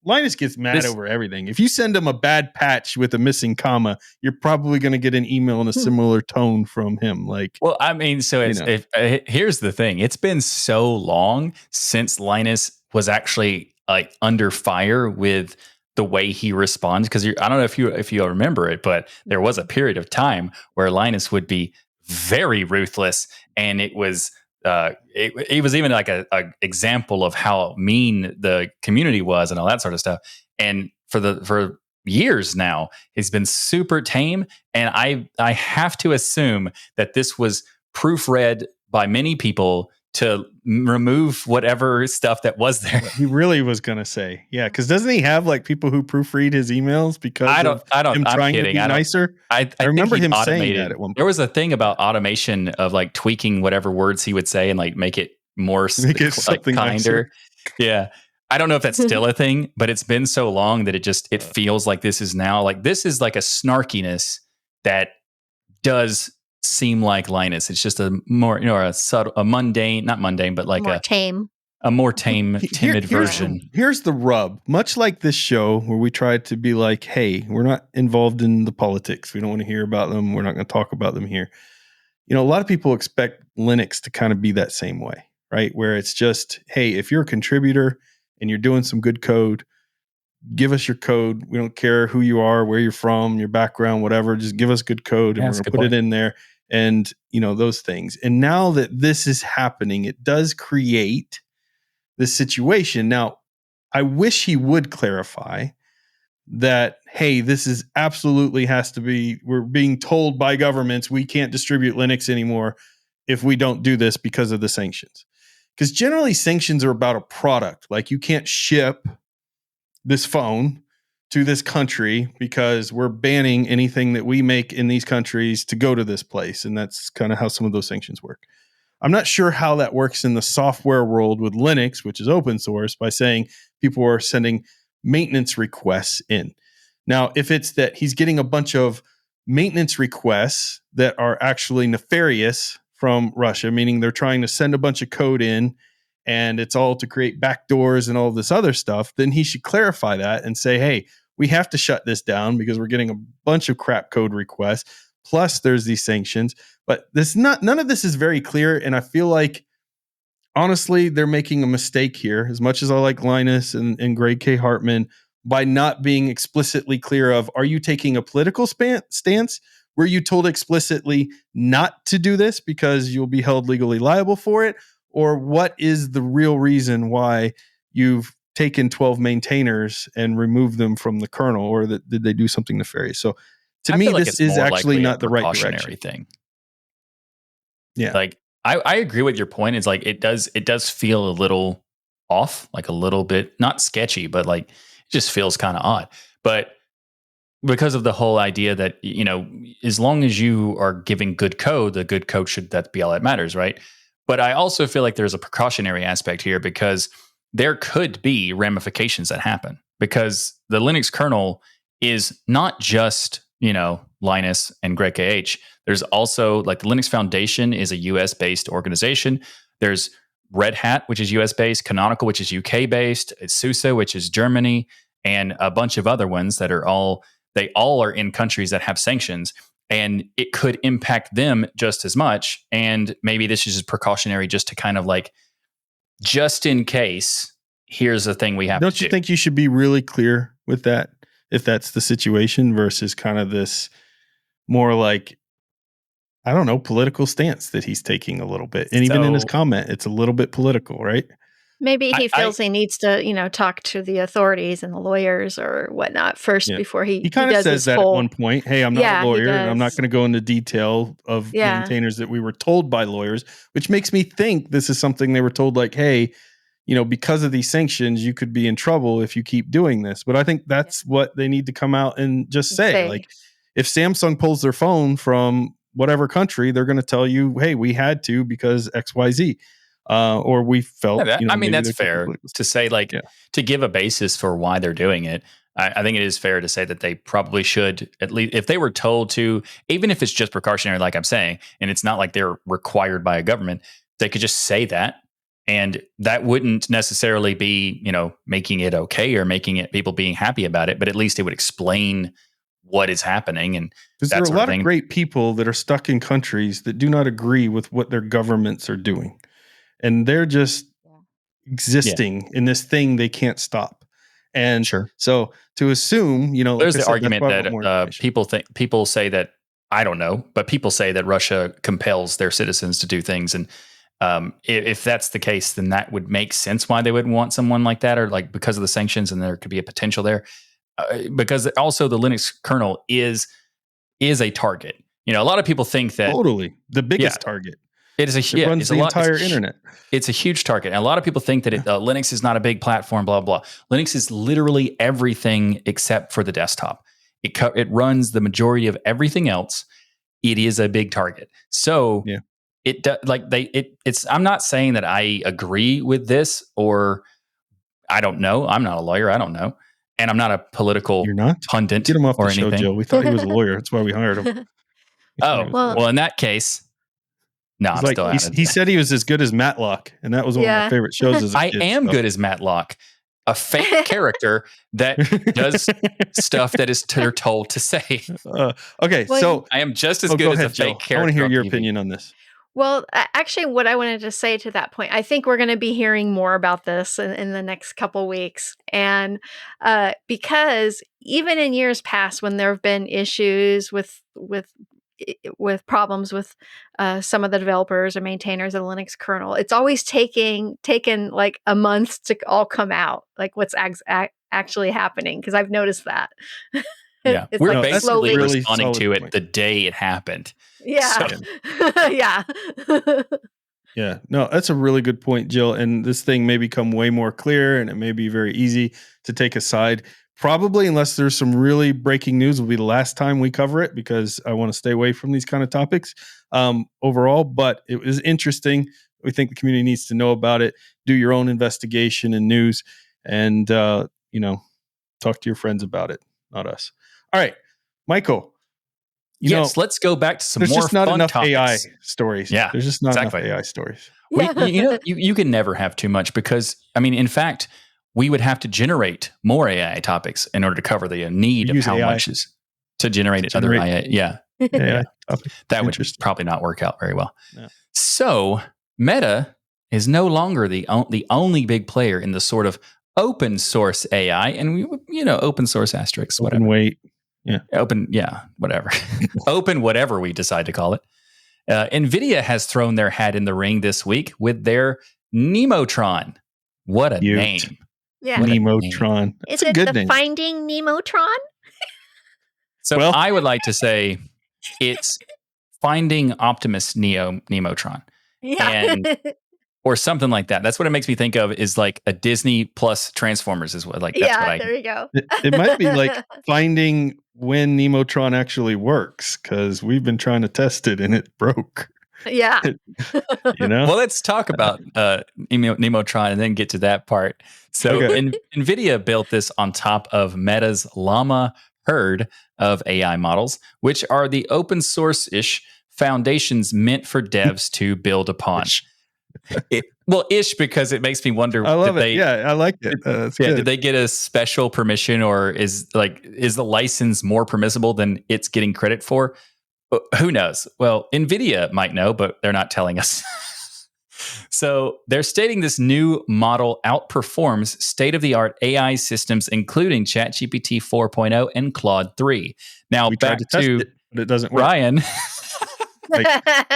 Linus gets mad over everything. If you send him a bad patch with a missing comma, you're probably going to get an email in a similar tone from him. Well, I mean, so here's the thing. It's been so long since Linus was actually like under fire with the way he responds. Because I don't know if you remember it, but there was a period of time where Linus would be very ruthless, and it was it was even like a example of how mean the community was and all that sort of stuff. And for years now, he's been super tame. And I have to assume that this was proofread by many people to remove whatever stuff that was there. He really was going to say, yeah, because doesn't he have like people who proofread his emails because him trying to be nicer? I remember him saying that at one point. There was a thing about automation of like tweaking whatever words he would say and like make it more kinder. Nicer. Yeah. I don't know if that's still a thing, but it's been so long that it feels like this is now like a snarkiness that does seem like Linus. It's just a more, a subtle, a mundane, not mundane, but like a more tame, timid version. Here's the rub. Much like this show where we tried to be like, hey, we're not involved in the politics. We don't want to hear about them. We're not going to talk about them here. A lot of people expect Linux to kind of be that same way, right? Where it's just, hey, if you're a contributor and you're doing some good code, give us your code. We don't care who you are, where you're from, your background, whatever. Just give us good code and we're going to put it in there. And, those things. And now that this is happening, it does create this situation. Now, I wish he would clarify that, hey, this is absolutely has to be, we're being told by governments we can't distribute Linux anymore if we don't do this because of the sanctions. Because generally sanctions are about a product. Like you can't ship this phone to this country because we're banning anything that we make in these countries to go to this place. And that's kind of how some of those sanctions work. I'm not sure how that works in the software world with Linux, which is open source, by saying people are sending maintenance requests in. Now, if it's that he's getting a bunch of maintenance requests that are actually nefarious from Russia, meaning they're trying to send a bunch of code in and it's all to create backdoors and all this other stuff, then he should clarify that and say, hey, we have to shut this down because we're getting a bunch of crap code requests. Plus, there's these sanctions. But none of this is very clear. And I feel like, honestly, they're making a mistake here, as much as I like Linus and Greg K. Hartman, by not being explicitly clear of, are you taking a political stance? Were you told explicitly not to do this because you'll be held legally liable for it? Or what is the real reason why you've taken 12 maintainers and removed them from the kernel? Or did they do something nefarious? So to me, this is actually not the right direction. Thing. Yeah. Like, I agree with your point. It's like it does feel a little off, like a little bit, not sketchy, but like it just feels kind of odd. But because of the whole idea that, you know, as long as you are giving good code, the good code that be all that matters, right? But I also feel like there's a precautionary aspect here because there could be ramifications that happen because the Linux kernel is not just, you know, Linus and Greg KH. There's also, like, the Linux Foundation is a US-based organization. There's Red Hat, which is US-based, Canonical, which is UK-based, SUSE, which is Germany, and a bunch of other ones that are all are in countries that have sanctions. And it could impact them just as much. And maybe this is just precautionary just to kind of like, just in case, here's the thing we have to do. Don't you think you should be really clear with that if that's the situation versus kind of this more like, I don't know, political stance that he's taking a little bit. And even in his comment, it's a little bit political, right? Maybe he feels he needs to, you know, talk to the authorities and the lawyers or whatnot first before he kind of says that at one point. Hey, I'm not a lawyer and I'm not going to go into detail of maintainers that we were told by lawyers, which makes me think this is something they were told, like, hey, you know, because of these sanctions, you could be in trouble if you keep doing this. But I think that's what they need to come out and just say. Like, if Samsung pulls their phone from whatever country, they're going to tell you, hey, we had to because XYZ. Or we felt, I mean, that's fair to say, like, to give a basis for why they're doing it. I think it is fair to say that they probably should, at least if they were told to, even if it's just precautionary, like I'm saying, and it's not like they're required by a government, they could just say that. And that wouldn't necessarily be, you know, making it okay or making it people being happy about it, but at least it would explain what is happening. And because there are a lot of great people that are stuck in countries that do not agree with what their governments are doing. And they're just existing in this thing they can't stop. And so to assume, you know, there's the argument that people say that, I don't know, but people say that Russia compels their citizens to do things. And if that's the case, then that would make sense why they would want someone like that, or like because of the sanctions, and there could be a potential there. Because also the Linux kernel is a target. You know, a lot of people think that the biggest target. It is it runs the entire internet. It's a huge target. And a lot of people think that Linux is not a big platform, blah, blah. Linux is literally everything except for the desktop. It runs the majority of everything else. It is a big target. So I'm not saying that I agree with this, or I don't know. I'm not a lawyer. I don't know. And I'm not a political pundit. Get him off the show, anything. Jill. We thought he was a lawyer. That's why we hired him. Well, in that case, no, I'm still out. He said he was as good as Matlock, and that was one of my favorite shows as a kid. I am good as Matlock, a fake character that does stuff that they're told to say. So I am just as good as a fake character. I want to hear your opinion on this. Well, actually, what I wanted to say to that point, I think we're going to be hearing more about this in the next couple weeks. And because even in years past, when there have been issues with problems with some of the developers or maintainers of the Linux kernel, it's always taken like a month to all come out, like what's actually happening. Because I've noticed that. Yeah, we're basically responding to it the day it happened. Yeah. Yeah. Yeah. No, that's a really good point, Jill. And this thing may become way more clear, and it may be very easy to take a side. Probably, unless there's some really breaking news, will be the last time we cover it, because I want to stay away from these kind of topics overall. But it was interesting. We think the community needs to know about it. Do your own investigation and news, and talk to your friends about it, not us. All right, Michael. Let's go back to some more just not fun enough topics. AI stories. Yeah, there's just not enough AI stories. You can never have too much, because, I mean, in fact, we would have to generate more AI topics in order to cover the need of Use how AI much is to generate other AI. Yeah. AI topic. That would probably not work out very well. No. So Meta is no longer the only big player in the sort of open source AI, and open source asterisks, whatever. Whatever. Open whatever we decide to call it. Nvidia has thrown their hat in the ring this week with their Nemotron. What a name. Yeah. Nemotron. Is it the name. Finding Nemotron? So I would like to say it's Finding Optimus Nemotron. Yeah. Or something like that. That's what it makes me think of, is like a Disney plus Transformers is what, like, that's what I... there you go. It might be like finding when Nemotron actually works, because we've been trying to test it and it broke. Yeah. Well, let's talk about Nemotron and then get to that part. So Nvidia built this on top of Meta's Llama herd of AI models, which are the open source-ish foundations meant for devs to build upon. Ish, because it makes me wonder. I love it. I like it. Did they get a special permission, or is the license more permissible than it's getting credit for? Who knows? Well, Nvidia might know, but they're not telling us. So they're stating this new model outperforms state-of-the-art AI systems, including ChatGPT 4.0 and Claude 3. Now, back to it, but it doesn't work. Ryan.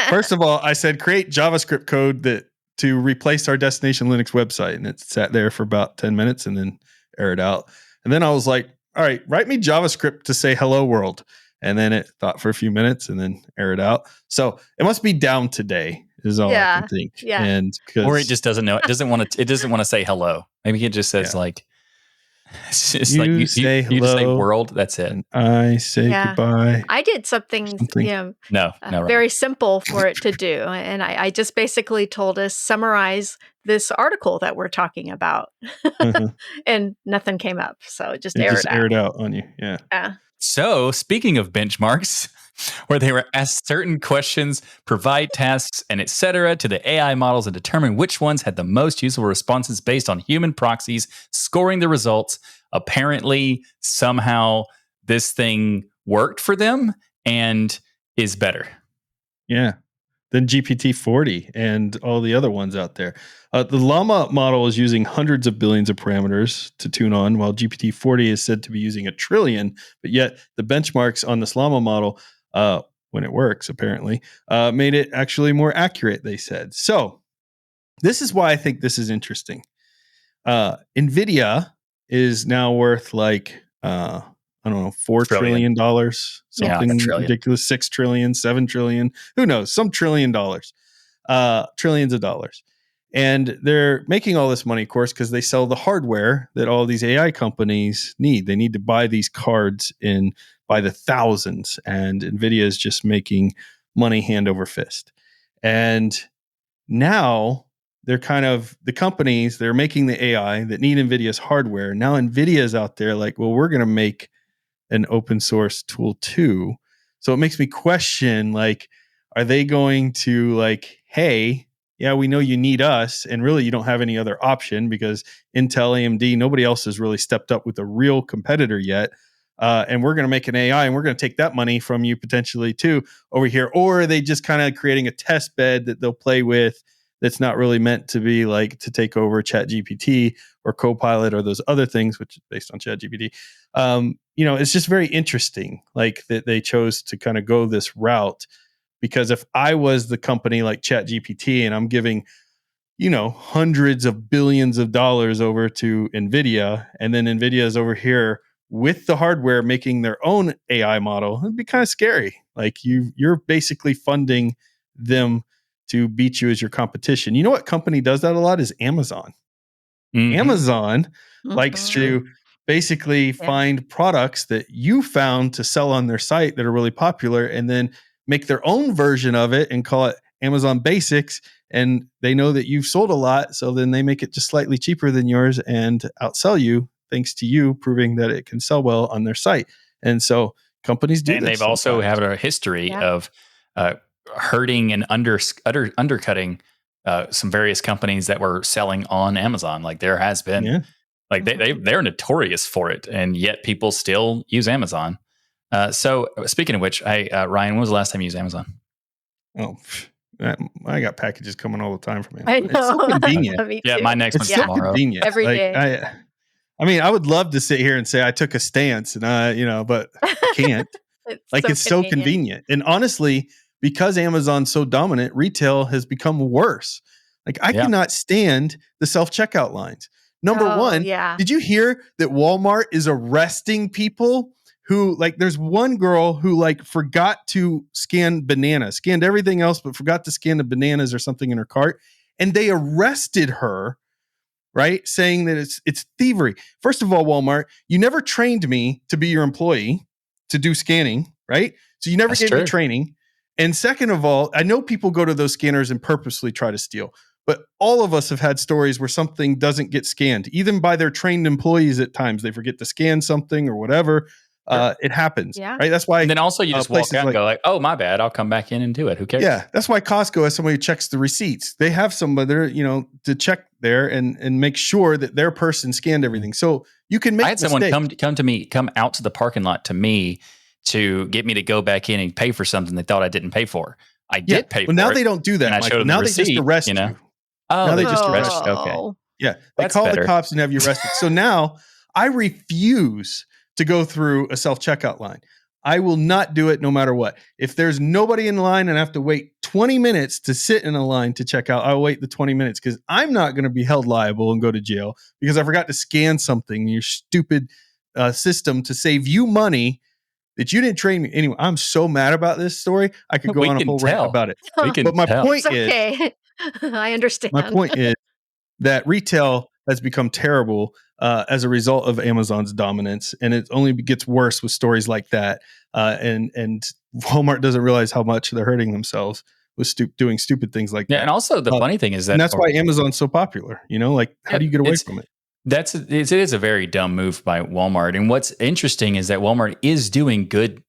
First of all, I said create JavaScript code to replace our destination Linux website, and it sat there for about 10 minutes and then errored out. And then I was like, all right, write me JavaScript to say hello world. And then it thought for a few minutes and then errored out. So it must be down today, is all I can think. Yeah. And or it just doesn't know. It doesn't want to say hello. Maybe it just says it's just you like you say hello, you just say world. That's it. And I say goodbye. I did something. Very simple for it to do, and I just basically told us summarize this article that we're talking about, and nothing came up. So it just aired out on you. Yeah. So speaking of benchmarks, where they were asked certain questions, provide tasks, and etc. to the AI models and determine which ones had the most useful responses based on human proxies, scoring the results. Apparently, somehow, this thing worked for them and is better. Yeah. Than GPT-40 and all the other ones out there. The Llama model is using hundreds of billions of parameters to tune on, while GPT-40 is said to be using 1 trillion. But yet the benchmarks on this Llama model, when it works, apparently, made it actually more accurate, they said. So this is why I think this is interesting. Nvidia is now worth like, I don't know, $4 trillion, something ridiculous, 6 trillion, 7 trillion, who knows, some trillions of dollars. And they're making all this money, of course, because they sell the hardware that all these AI companies need. They need to buy these cards by the thousands, and Nvidia is just making money hand over fist. And now they're kind of the companies, they're making the AI that need Nvidia's hardware. Now Nvidia is out there like, well, we're going to make an open source tool too. So it makes me question, like, are they going to like, hey, yeah, we know you need us, and really you don't have any other option because Intel, AMD, nobody else has really stepped up with a real competitor yet. And we're going to make an AI and we're going to take that money from you potentially too over here. Or are they just kind of creating a test bed that they'll play with that's not really meant to be like to take over ChatGPT or Copilot or those other things, which is based on ChatGPT. It's just very interesting, like that they chose to kind of go this route, because if I was the company like ChatGPT and I'm giving, hundreds of billions of dollars over to Nvidia, and then Nvidia is over here with the hardware making their own AI model, it'd be kind of scary. Like you're basically funding them to beat you as your competition. You know what company does that a lot is Amazon. Mm-hmm. Amazon likes to basically find products that you found to sell on their site that are really popular, and then make their own version of it and call it Amazon Basics. And they know that you've sold a lot, so then they make it just slightly cheaper than yours and outsell you, thanks to you proving that it can sell well on their site. And so companies do and this. And they've also had a history of hurting and undercutting some various companies that were selling on Amazon. Like there has been Like they're notorious for it, and yet people still use Amazon. So speaking of which, Ryan, when was the last time you used Amazon? Oh, I got packages coming all the time from I Amazon. It's so know. convenient. Me Yeah, too. my next It's one's so tomorrow. convenient. Every day. I mean, I would love to sit here and say I took a stance, and but I can't. It's so convenient. And honestly, because Amazon's so dominant, retail has become worse. Like I cannot stand the self-checkout lines. Number one, yeah. did you hear that Walmart is arresting people who there's one girl who forgot to scan bananas, scanned everything else, but forgot to scan the bananas or something in her cart. And they arrested her, right? Saying that it's thievery. First of all, Walmart, you never trained me to be your employee to do scanning, right? So you never gave me training. And second of all, I know people go to those scanners and purposely try to steal, but all of us have had stories where something doesn't get scanned, even by their trained employees at times. They forget to scan something or whatever. It happens, right? That's why. And then also you just walk out and go oh, my bad. I'll come back in and do it. Who cares? Yeah, that's why Costco has somebody who checks the receipts. They have somebody there, to check there and make sure that their person scanned everything. So you can make. I had someone come out to the parking lot to me to get me to go back in and pay for something they thought I didn't pay for. I did pay for it. Well, now they don't do that, Michael. Now they just arrest you. Oh, now they just arrest you. Okay. Yeah, they call the cops and have you arrested. So now I refuse to go through a self-checkout line. I will not do it no matter what. If there's nobody in line and I have to wait 20 minutes to sit in a line to check out, I'll wait the 20 minutes because I'm not going to be held liable and go to jail because I forgot to scan something in your stupid system to save you money that you didn't train me. Anyway, I'm so mad about this story. I could go on a whole rant about it. But my point is, I understand. My point is that retail has become terrible as a result of Amazon's dominance, and it only gets worse with stories like that. And Walmart doesn't realize how much they're hurting themselves with doing stupid things like that. Yeah, and also the funny thing is that, and that's why Amazon's so popular. How do you get away from it? It is a very dumb move by Walmart. And what's interesting is that Walmart is doing good,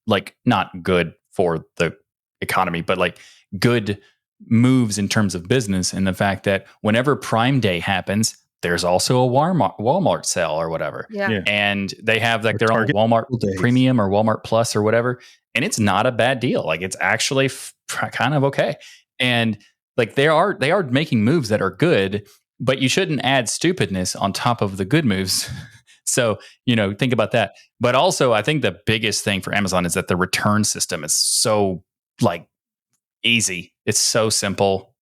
not good for the economy, but good moves in terms of business. And the fact that whenever Prime Day happens, there's also a Walmart sale or whatever. Yeah. And they have their own Walmart Premium or Walmart Plus or whatever. And it's not a bad deal. It's actually kind of okay. And they are making moves that are good, but you shouldn't add stupidness on top of the good moves. So, think about that. But also, I think the biggest thing for Amazon is that the return system is so easy. It's so simple.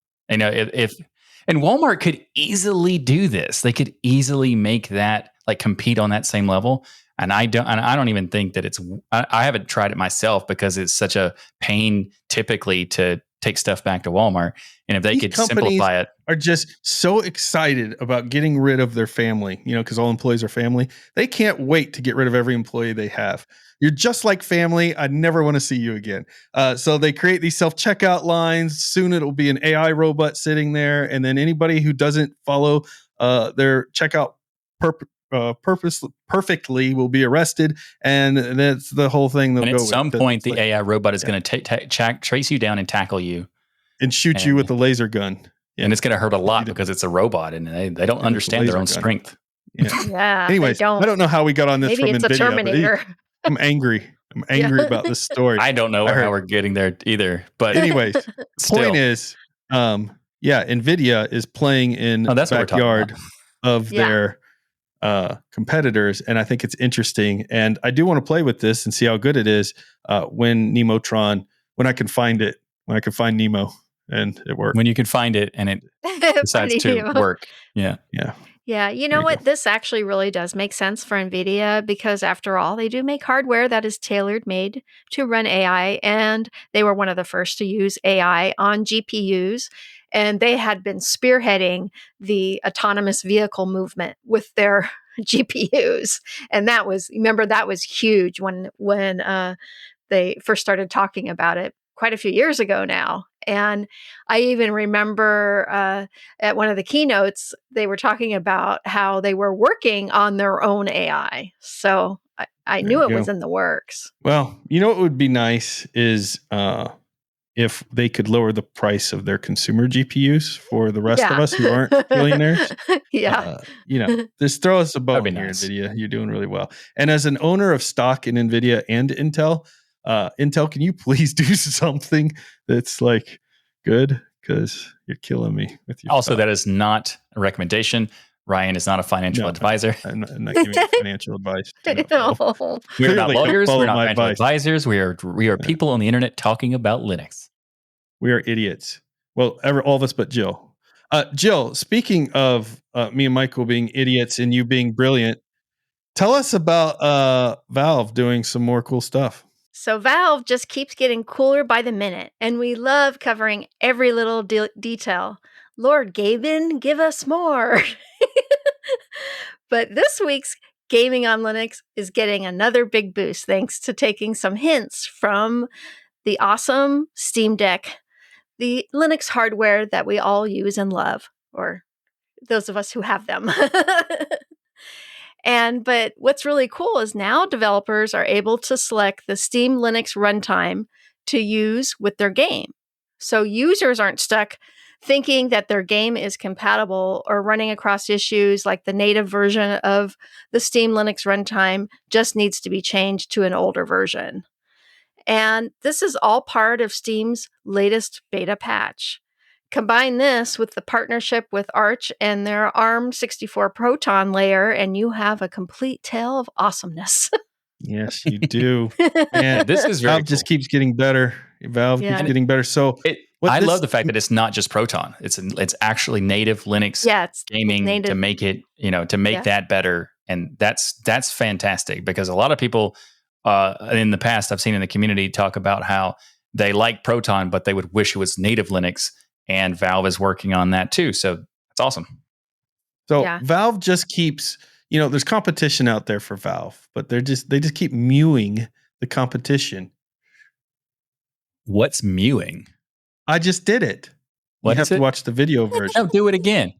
And Walmart could easily do this. They could easily make that compete on that same level. And I don't even think that I haven't tried it myself because it's such a pain typically to take stuff back to Walmart. And if they could simplify it, are just so excited about getting rid of their family, because all employees are family. They can't wait to get rid of every employee they have. You're just like family. I never want to see you again. So they create these self-checkout lines. Soon it'll be an AI robot sitting there. And then anybody who doesn't follow their checkout perfectly will be arrested. And that's the whole thing. And at some point, the AI robot is going to trace you down and tackle you. And shoot you with a laser gun. Yeah. And it's going to hurt a lot because it's a robot and they don't understand their own strength. Yeah. Anyways, I don't know how we got on this. Maybe from it's Nvidia, a Terminator. I'm angry. I'm angry about this story. I don't know how we're getting there either. But anyways, the point is, Nvidia is playing in the backyard of their competitors, and I think it's interesting. And I do want to play with this and see how good it is when I can find it, when I can find Nemo and it works. When you can find it and it decides to work. Yeah. Yeah. Yeah, you know what? This actually really does make sense for Nvidia because, after all, they do make hardware that is tailor made to run AI, and they were one of the first to use AI on GPUs. And they had been spearheading the autonomous vehicle movement with their GPUs, and that was huge when they first started talking about it quite a few years ago now. And I even remember at one of the keynotes, they were talking about how they were working on their own AI. So I knew it was in the works. Well, what would be nice is if they could lower the price of their consumer GPUs for the rest of us who aren't billionaires. Yeah. Just throw us a That'd bone be here, nice. Nvidia. You're doing really well. And as an owner of stock in Nvidia and Intel, can you please do something that's like good? Because you're killing me with your Also, stock. that is not a recommendation. Ryan is not a financial advisor. I'm not giving you financial advice. Do not follow. No. We are not Clearly don't lawyers. follow We're not my financial advice. advisors. We are people on the internet talking about Linux. We are idiots. Well, all of us but Jill. Jill, speaking of me and Michael being idiots and you being brilliant, tell us about Valve doing some more cool stuff. So Valve just keeps getting cooler by the minute, and we love covering every little detail. Lord Gaben, give us more. But this week's Gaming on Linux is getting another big boost thanks to taking some hints from the awesome Steam Deck, the Linux hardware that we all use and love, or those of us who have them. But what's really cool is now developers are able to select the Steam Linux runtime to use with their game. So users aren't stuck thinking that their game is compatible or running across issues like the native version of the Steam Linux runtime just needs to be changed to an older version. And this is all part of Steam's latest beta patch. Combine this with the partnership with Arch and their ARM64 Proton layer, and you have a complete tale of awesomeness. Yes, you do. Man, This is very Valve just keeps getting better. Valve keeps getting better. So I love the fact that it's not just Proton. It's actually native Linux gaming native. To make it, to make that better. And that's fantastic because a lot of people in the past I've seen in the community talk about how they like Proton, but they would wish it was native Linux. And Valve is working on that too. So that's awesome. So Valve just keeps, there's competition out there for Valve, but they just keep mewing the competition. What's mewing? I just did it. You have to watch the video version. No, do it again.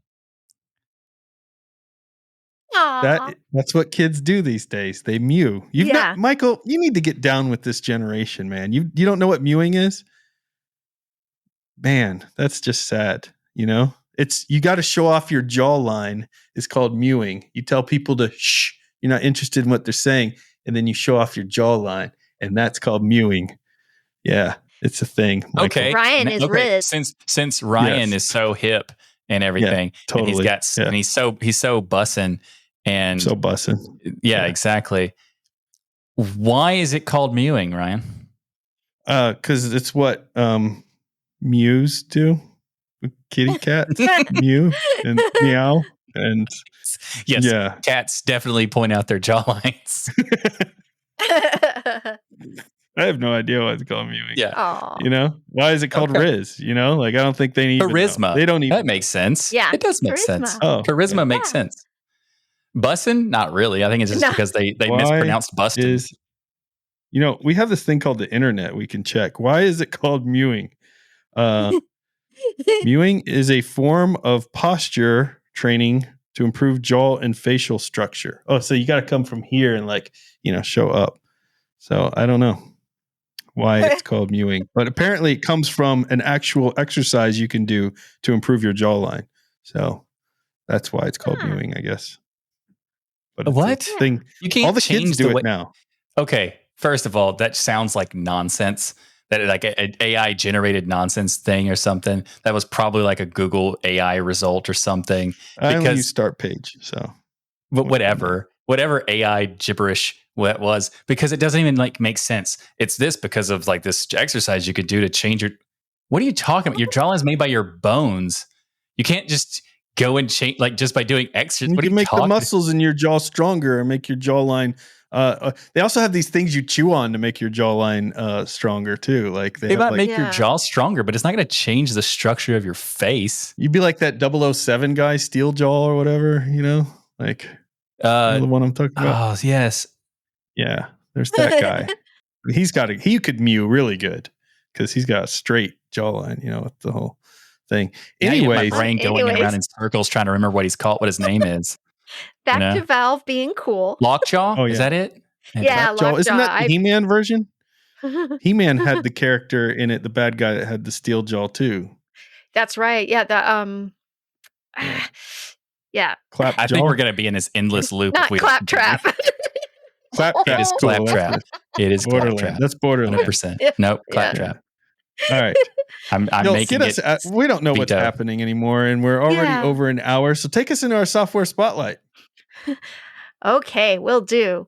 That's what kids do these days. They mew. Michael, you need to get down with this generation, man. You don't know what mewing is? Man, that's just sad. It's you got to show off your jawline. It's called mewing. You tell people to shh. You're not interested in what they're saying, and then you show off your jawline, and that's called mewing. Yeah, it's a thing. Michael. Okay, Ryan is Riz. Since Ryan is so hip and everything, totally. And he's so bussin' and so bussin'. Yeah, exactly. Why is it called mewing, Ryan? Because it's what mews do. Kitty cat mew and meow and cats definitely point out their jawlines. I have no idea why it's called mewing. Yeah. Why is it called Riz? I don't think they need charisma. They don't even that makes sense. Yeah, it does make sense. Oh, charisma makes sense. Bussin'? Not really. I think it's just because they mispronounced bustin'. We have this thing called the internet we can check. Why is it called mewing? Mewing is a form of posture training to improve jaw and facial structure. Oh, so you got to come from here and show up. So I don't know why it's called mewing, but apparently it comes from an actual exercise you can do to improve your jawline. So that's why it's called mewing, I guess. But what thing? You can't all the change kids do it now. Okay, first of all, that sounds like nonsense. That like an AI generated nonsense thing or something. That was probably like a Google AI result or something. I only use start page, so. But whatever AI gibberish what was, because it doesn't even make sense. It's this because of this exercise you could do to change your. What are you talking about? Your jawline is made by your bones. You can't just go and change just by doing exercise. You can make the muscles in your jaw stronger and make your jawline. They also have these things you chew on to make your jawline stronger too. They might make your jaw stronger, but it's not going to change the structure of your face. You'd be like that 007 guy, Steel Jaw or whatever, the one I'm talking about. Oh yes, yeah. There's that guy. He could mew really good because he's got a straight jawline. With the whole thing. Anyways, my brain going around in circles trying to remember what he's called, what his name is. Back to Valve being cool. Lockjaw? Oh, yeah. Is that it? Yeah, Lockjaw. Isn't that the He-Man version? He-Man had the character in it, the bad guy that had the steel jaw too. That's right. Yeah. Yeah. Yeah. Clap I jaw. think we're going to be in this endless loop. Not if we don't continue. Claptrap. Claptrap. It is Cool. Claptrap. It is Borderland. Claptrap. That's Borderland. 100%. Yeah. Nope, Yeah. Claptrap. All right. I'm Jill, making get us. it. We don't know what's veto. happening anymore, and we're already Yeah. over an hour. So take us into our software spotlight. Okay, will do.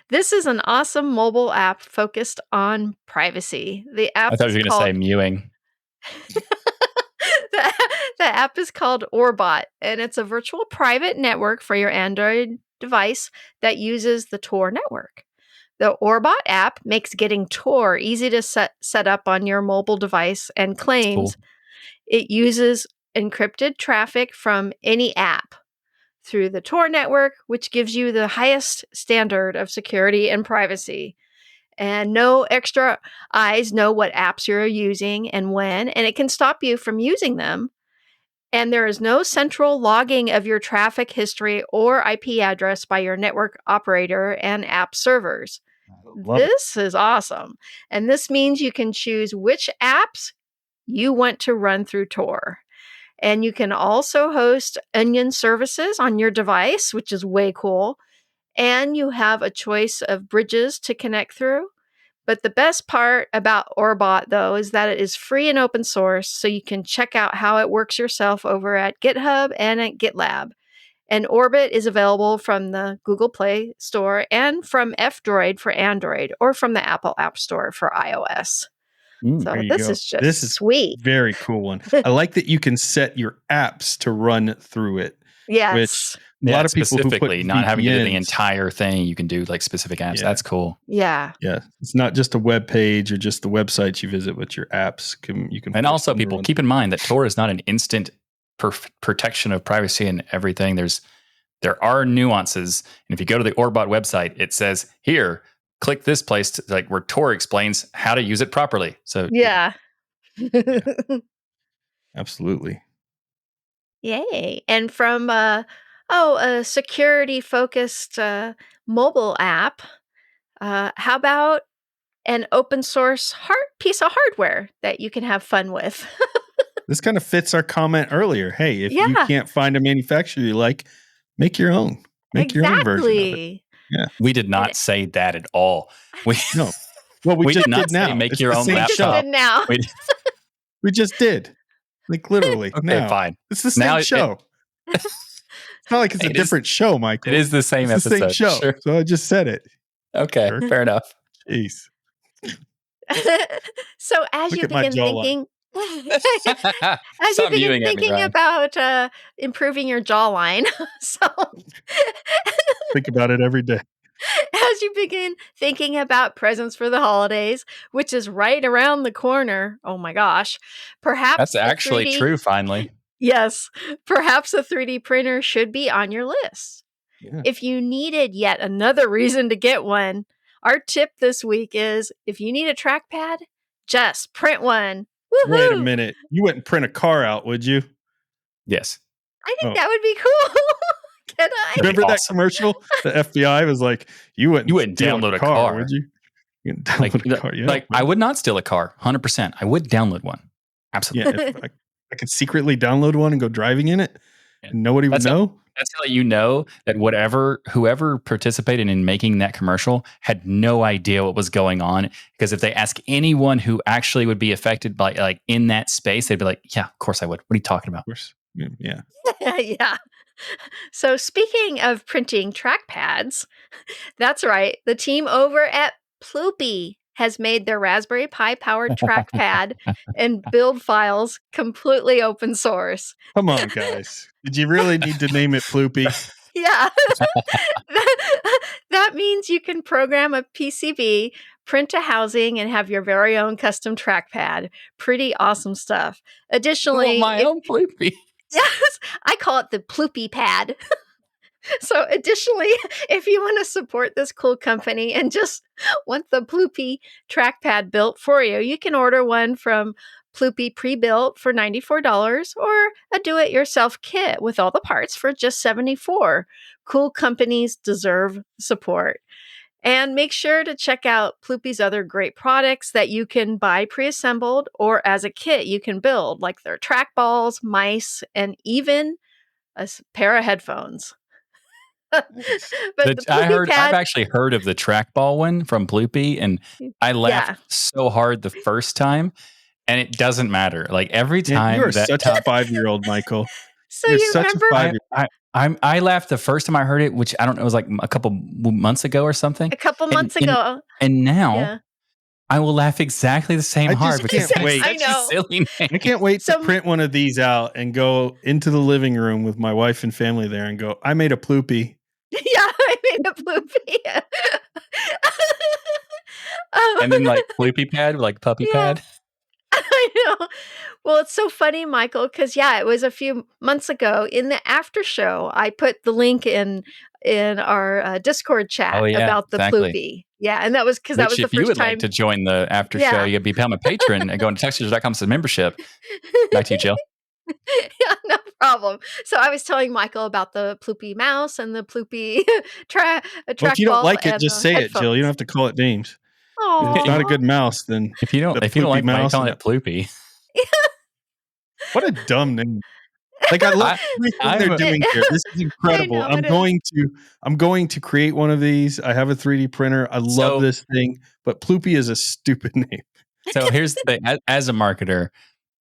This is an awesome mobile app focused on privacy. The app I thought you is were going to say called mewing. the app is called Orbot, and it's a virtual private network for your Android device that uses the Tor network. The Orbot app makes getting Tor easy to set up on your mobile device and claims it uses encrypted traffic from any app through the Tor network, which gives you the highest standard of security and privacy. And no extra eyes know what apps you're using and when, and it can stop you from using them. And there is no central logging of your traffic history or IP address by your network operator and app servers. This is awesome. And this means you can choose which apps you want to run through Tor. And you can also host onion services on your device, which is way cool. And you have a choice of bridges to connect through. But the best part about Orbot, though, is that it is free and open source, so you can check out how it works yourself over at GitHub and at GitLab. And Orbit is available from the Google Play Store and from F-Droid for Android or from the Apple App Store for iOS. So this is just sweet. Very cool one. I like that you can set your apps to run through it. Yes. Which a lot of people who put specifically not having to do the VPNs entire thing. You can do like specific apps. Yeah. That's cool. Yeah. Yeah, it's not just a web page or just the websites you visit, but your apps you can. And force also, them to people run. keep in mind that Tor is not an instant protection of privacy and everything. There are nuances, and if you go to the Orbot website, it says here, click this place to, like where Tor explains how to use it properly. So Yeah. Absolutely. Yay. And from a security focused mobile app, how about an open source piece of hardware that you can have fun with? This kind of fits our comment earlier. Hey, if you can't find a manufacturer you like, make your own. Make your own version of it. Yeah. We did not say that at all. No. Well, we just did not did now. say make It's your the own same laptop. show. Did now. We just did. Like literally. Okay, now. fine. It's the same show. It's not like it's a different show, Michael. It is the same it's episode. The same show. Sure. So I just said it. Okay, fair enough. Jeez. So as you begin thinking, about improving your jawline, so think about it every day. As you begin thinking about presents for the holidays, which is right around the corner, oh my gosh, perhaps that's actually true. Finally, yes, perhaps a 3D printer should be on your list. Yeah. If you needed yet another reason to get one, our tip this week is if you need a trackpad, just print one. Woo-hoo! Wait a minute. You wouldn't print a car out, would you? Yes. I think that would be cool. Can I? Remember that commercial? The FBI was like, you wouldn't download a car, would you? You wouldn't download a car. Yeah, I would not steal a car. 100%. I would download one. Absolutely. Yeah, if I could secretly download one and go driving in it, and nobody would know. That's how you know that whoever participated in making that commercial had no idea what was going on. Because if they ask anyone who actually would be affected by like in that space, they'd be like, "Yeah, of course I would. What are you talking about?" Of course, yeah. Yeah. So speaking of printing trackpads, that's right. The team over at Ploopy has made their Raspberry Pi powered trackpad and build files completely open source. Come on, guys. Did you really need to name it Ploopy? Yeah. That means you can program a PCB, print a housing, and have your very own custom trackpad. Pretty awesome stuff. Additionally, my own Ploopy. Yes, I call it the Ploopy pad. So additionally, if you want to support this cool company and just want the Ploopy trackpad built for you, you can order one from Ploopy pre-built for $94 or a do-it-yourself kit with all the parts for just $74. Cool companies deserve support. And make sure to check out Ploopy's other great products that you can buy pre-assembled or as a kit you can build, like their trackballs, mice, and even a pair of headphones. Nice. But the Ploopy I've pad, actually heard of the trackball one from Ploopy, and I laughed yeah. so hard the first time, and it doesn't matter. Like every Man, you time are such a 5-year-old, Michael. So You're you such remember a 5-year-old. I laughed the first time I heard it, which I don't know, it was like a couple months ago or something. a couple months ago? And now Yeah. I will laugh exactly the same I hard just because can't wait. I That's such a know. silly name. I can't wait to So- print one of these out and go into the living room with my wife and family there and go, I made a Ploopy. Yeah, I made a Ploopy. And then like Ploopy pad, like puppy Yeah. pad. I know. Well, it's so funny, Michael, because it was a few months ago in the after show. I put the link in our Discord chat Oh, yeah, about the exactly. Ploopy. Yeah, and that was because that Which was the if you first would time. like to join the after show, Yeah. you could become a patron and go into texters.com as membership. Back to you, Jill. Yeah, no problem. So I was telling Michael about the Ploopy mouse and the Ploopy Well, if you don't like it, just say it, Jill. You don't have to call it names. If it's not a good mouse, then If you don't the like, why are you mouse calling and it Ploopy? what a dumb name. Like I love everything they're doing here. This is incredible. know, I'm going to create one of these. I have a 3D printer. I love this thing, but Ploopy is a stupid name. So here's the thing. As a marketer,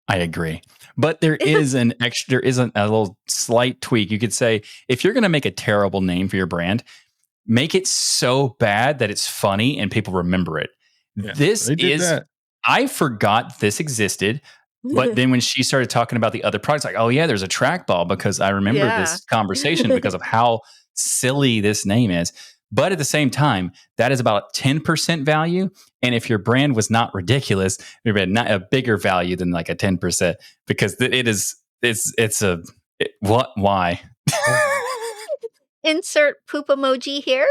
I agree. But there is a little slight tweak. You could say, if you're going to make a terrible name for your brand, make it so bad that it's funny and people remember it. Yeah, This they did is, that. I forgot this existed. But then when she started talking about the other products, like, oh yeah, there's a trackball, because I remember this conversation because of how silly this name is. But at the same time, that is about 10% value. And if your brand was not ridiculous, it would be not a bigger value than like a 10%, because why? Insert poop emoji here.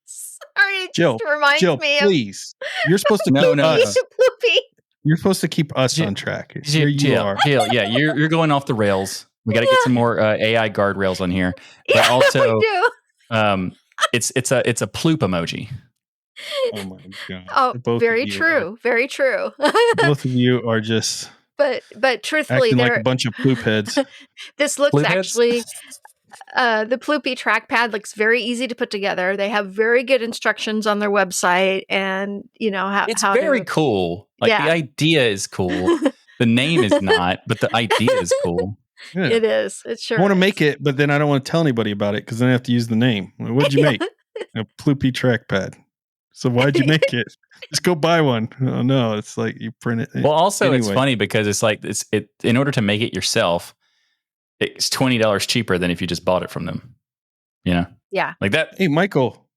Sorry, it Jill, just reminds me please. You're supposed to No, keep no, us. Ploopy. You're supposed to keep us on track. Here you are. Jill, yeah, you're going off the rails. We got to get some more AI guardrails on here. But Yeah, also, we do. it's a ploop emoji. Oh my god! Oh, Both very of you true. Very true. both of you are just But truthfully, acting like a bunch of poop heads. this looks Ploop heads? actually the Ploopy trackpad looks very easy to put together. They have very good instructions on their website, and It's how very to, cool. Like Yeah. the idea is cool. The name is not, but the idea is cool. Yeah. It is. It sure. I want to is. make it, but then I don't want to tell anybody about it because then I have to use the name. What'd you make? A Ploopy trackpad. So why'd you make it? Just go buy one. Oh no, it's like you print it. Well, also it's Anyway. funny because it's like in order to make it yourself, it's $20 cheaper than if you just bought it from them. Yeah. Like that. Hey, Michael.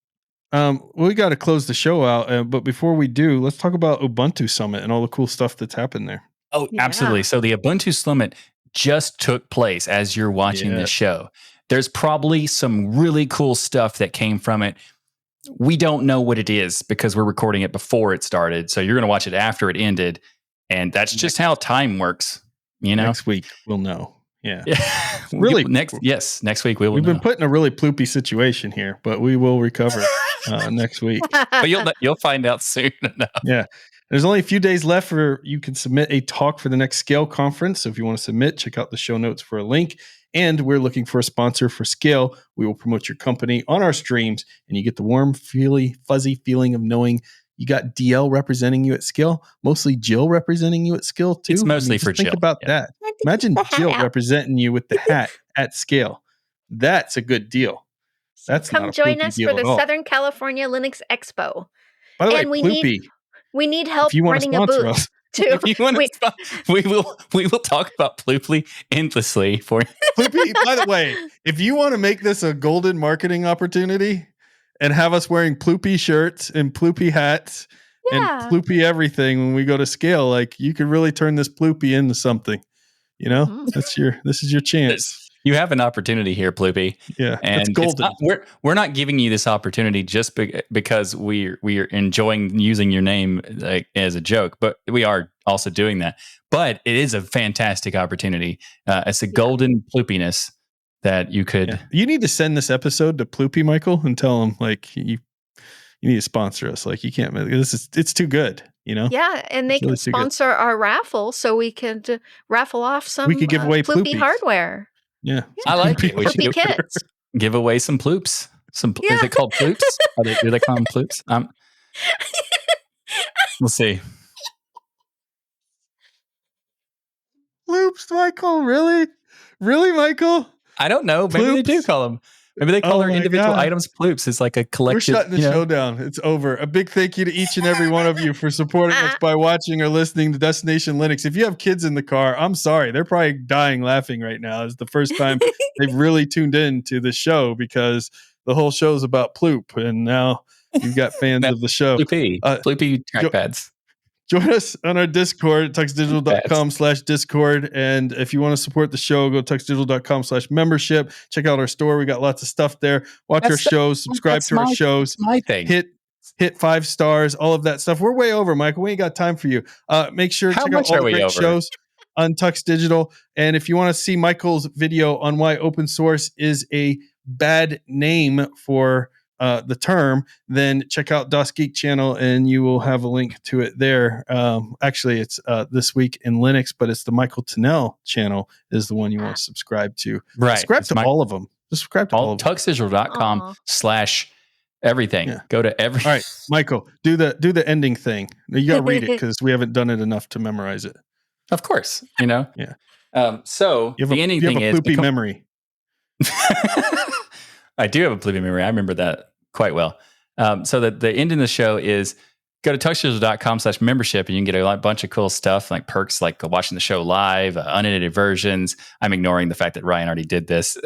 We got to close the show out, but before we do, let's talk about Ubuntu Summit and all the cool stuff that's happened there. Oh, Yeah. absolutely. So the Ubuntu Summit just took place as you're watching this show. There's probably some really cool stuff that came from it. We don't know what it is because we're recording it before it started. So you're going to watch it after it ended. And that's just how time works. Next week, we'll know. Yeah. Really? Next week we will We've know. been put in a really ploopy situation here, but we will recover next week. But you'll find out soon enough. Yeah. There's only a few days left for you can submit a talk for the next Scale conference. So if you want to submit, check out the show notes for a link. And we're looking for a sponsor for Scale. We will promote your company on our streams, and you get the warm, fuzzy feeling of knowing you got DL representing you at Scale, mostly Jill representing you at Scale too. It's mostly for think Jill. about that. Imagine Jill representing you with the hat at Scale. That's a good deal. That's Come not a join Ploopy us deal for the at all. Southern California Linux Expo. By the and way, we Ploopy, We need help if you want to running a sponsor booth us, too. If you want to, we will talk about Plooply endlessly for you. Ploopy, by the way, if you want to make this a golden marketing opportunity and have us wearing Ploopy shirts and Ploopy hats Yeah. and Ploopy everything when we go to Scale, like you could really turn this Ploopy into something. Mhm. This is your chance. You have an opportunity here, Ploopy. Yeah, And it's golden. we're not giving you this opportunity just because we are enjoying using your name as a joke, but we are also doing that. But it is a fantastic opportunity. It's a golden Ploopiness that you could. Yeah. You need to send this episode to Ploopy, Michael, and tell him like you need to sponsor us. Like you can't. It's too good. You know. Yeah, and they It's really can too good. sponsor our raffle so we can raffle off some We could give away Ploopy Ploopies. hardware. Yeah, I like it. We should Ploopy kits. give away some ploops. Yeah. Is it called ploops? Do they call them ploops? We'll see. Ploops, Michael. Really, Michael? I don't know. Maybe they do Ploops? call them. Maybe they call Oh their my individual God. items ploops. It's like a collective. We're shutting the show down. It's over. A big thank you to each and every one of you for supporting us by watching or listening to Destination Linux. If you have kids in the car, I'm sorry. They're probably dying laughing right now. It's the first time they've really tuned in to the show because the whole show is about Ploop. And now you've got fans of the show. Ploopy trackpads. Join us on our Discord, tuxdigital.com/Discord. And if you want to support the show, go to tuxdigital.com/membership. Check out our store. We got lots of stuff there. Watch our shows, subscribe to our shows. My thing. Hit 5 stars, all of that stuff. We're way over, Michael. We ain't got time for you. Make sure to check out all the great shows on Tux Digital. And if you want to see Michael's video on why open source is a bad name for the term, then check out Das Geek channel and you will have a link to it there. Actually, it's This Week in Linux, but it's the Michael Tunnell channel is the one you want to subscribe to. Right. Subscribe to all of them. Just subscribe to all of them. tuxdigital.com/everything. Yeah. Go to every. All right, Michael, do the ending thing. You got to read it because we haven't done it enough to memorize it. Of course, Yeah. So the ending thing is Ploopy memory. I do have a Ploopy memory. I remember that quite well. So the end of the show is go to tuxdigital.com/membership and you can get a bunch of cool stuff like perks like watching the show live, unedited versions. I'm ignoring the fact that Ryan already did this.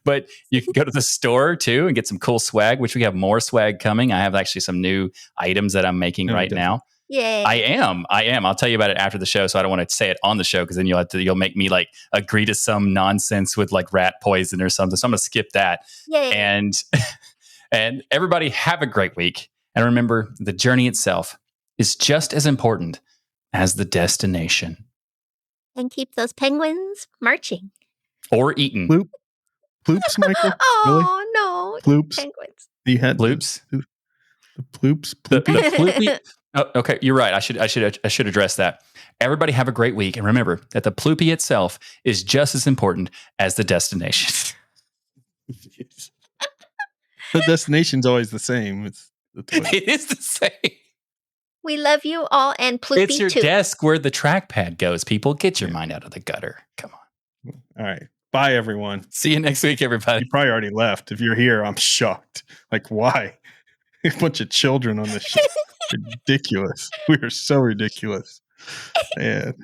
But you can go to the store too and get some cool swag, which we have more swag coming. I have actually some new items that I'm making right now. Yay. I am. I'll tell you about it after the show. So I don't want to say it on the show because then you'll make me like agree to some nonsense with like rat poison or something. So I'm going to skip that. Yay. And everybody have a great week. And remember, the journey itself is just as important as the destination. And keep those penguins marching. Or eating. Ploops, Michael? Oh, no. Ploops? Penguins. You had Ploops? The ploops? The Ploopy. Oh, okay, you're right. I should address that. Everybody have a great week. And remember that the Ploopy itself is just as important as the destination. The destination's always the same. It is the same. We love you all and Ploopy It's your too. desk where the trackpad goes. People, get your mind out of the gutter. Come on. All right. Bye, everyone. See you next week, everybody. You probably already left. If you're here, I'm shocked. Like, why? A bunch of children on this show. Ridiculous. We are so ridiculous. Man.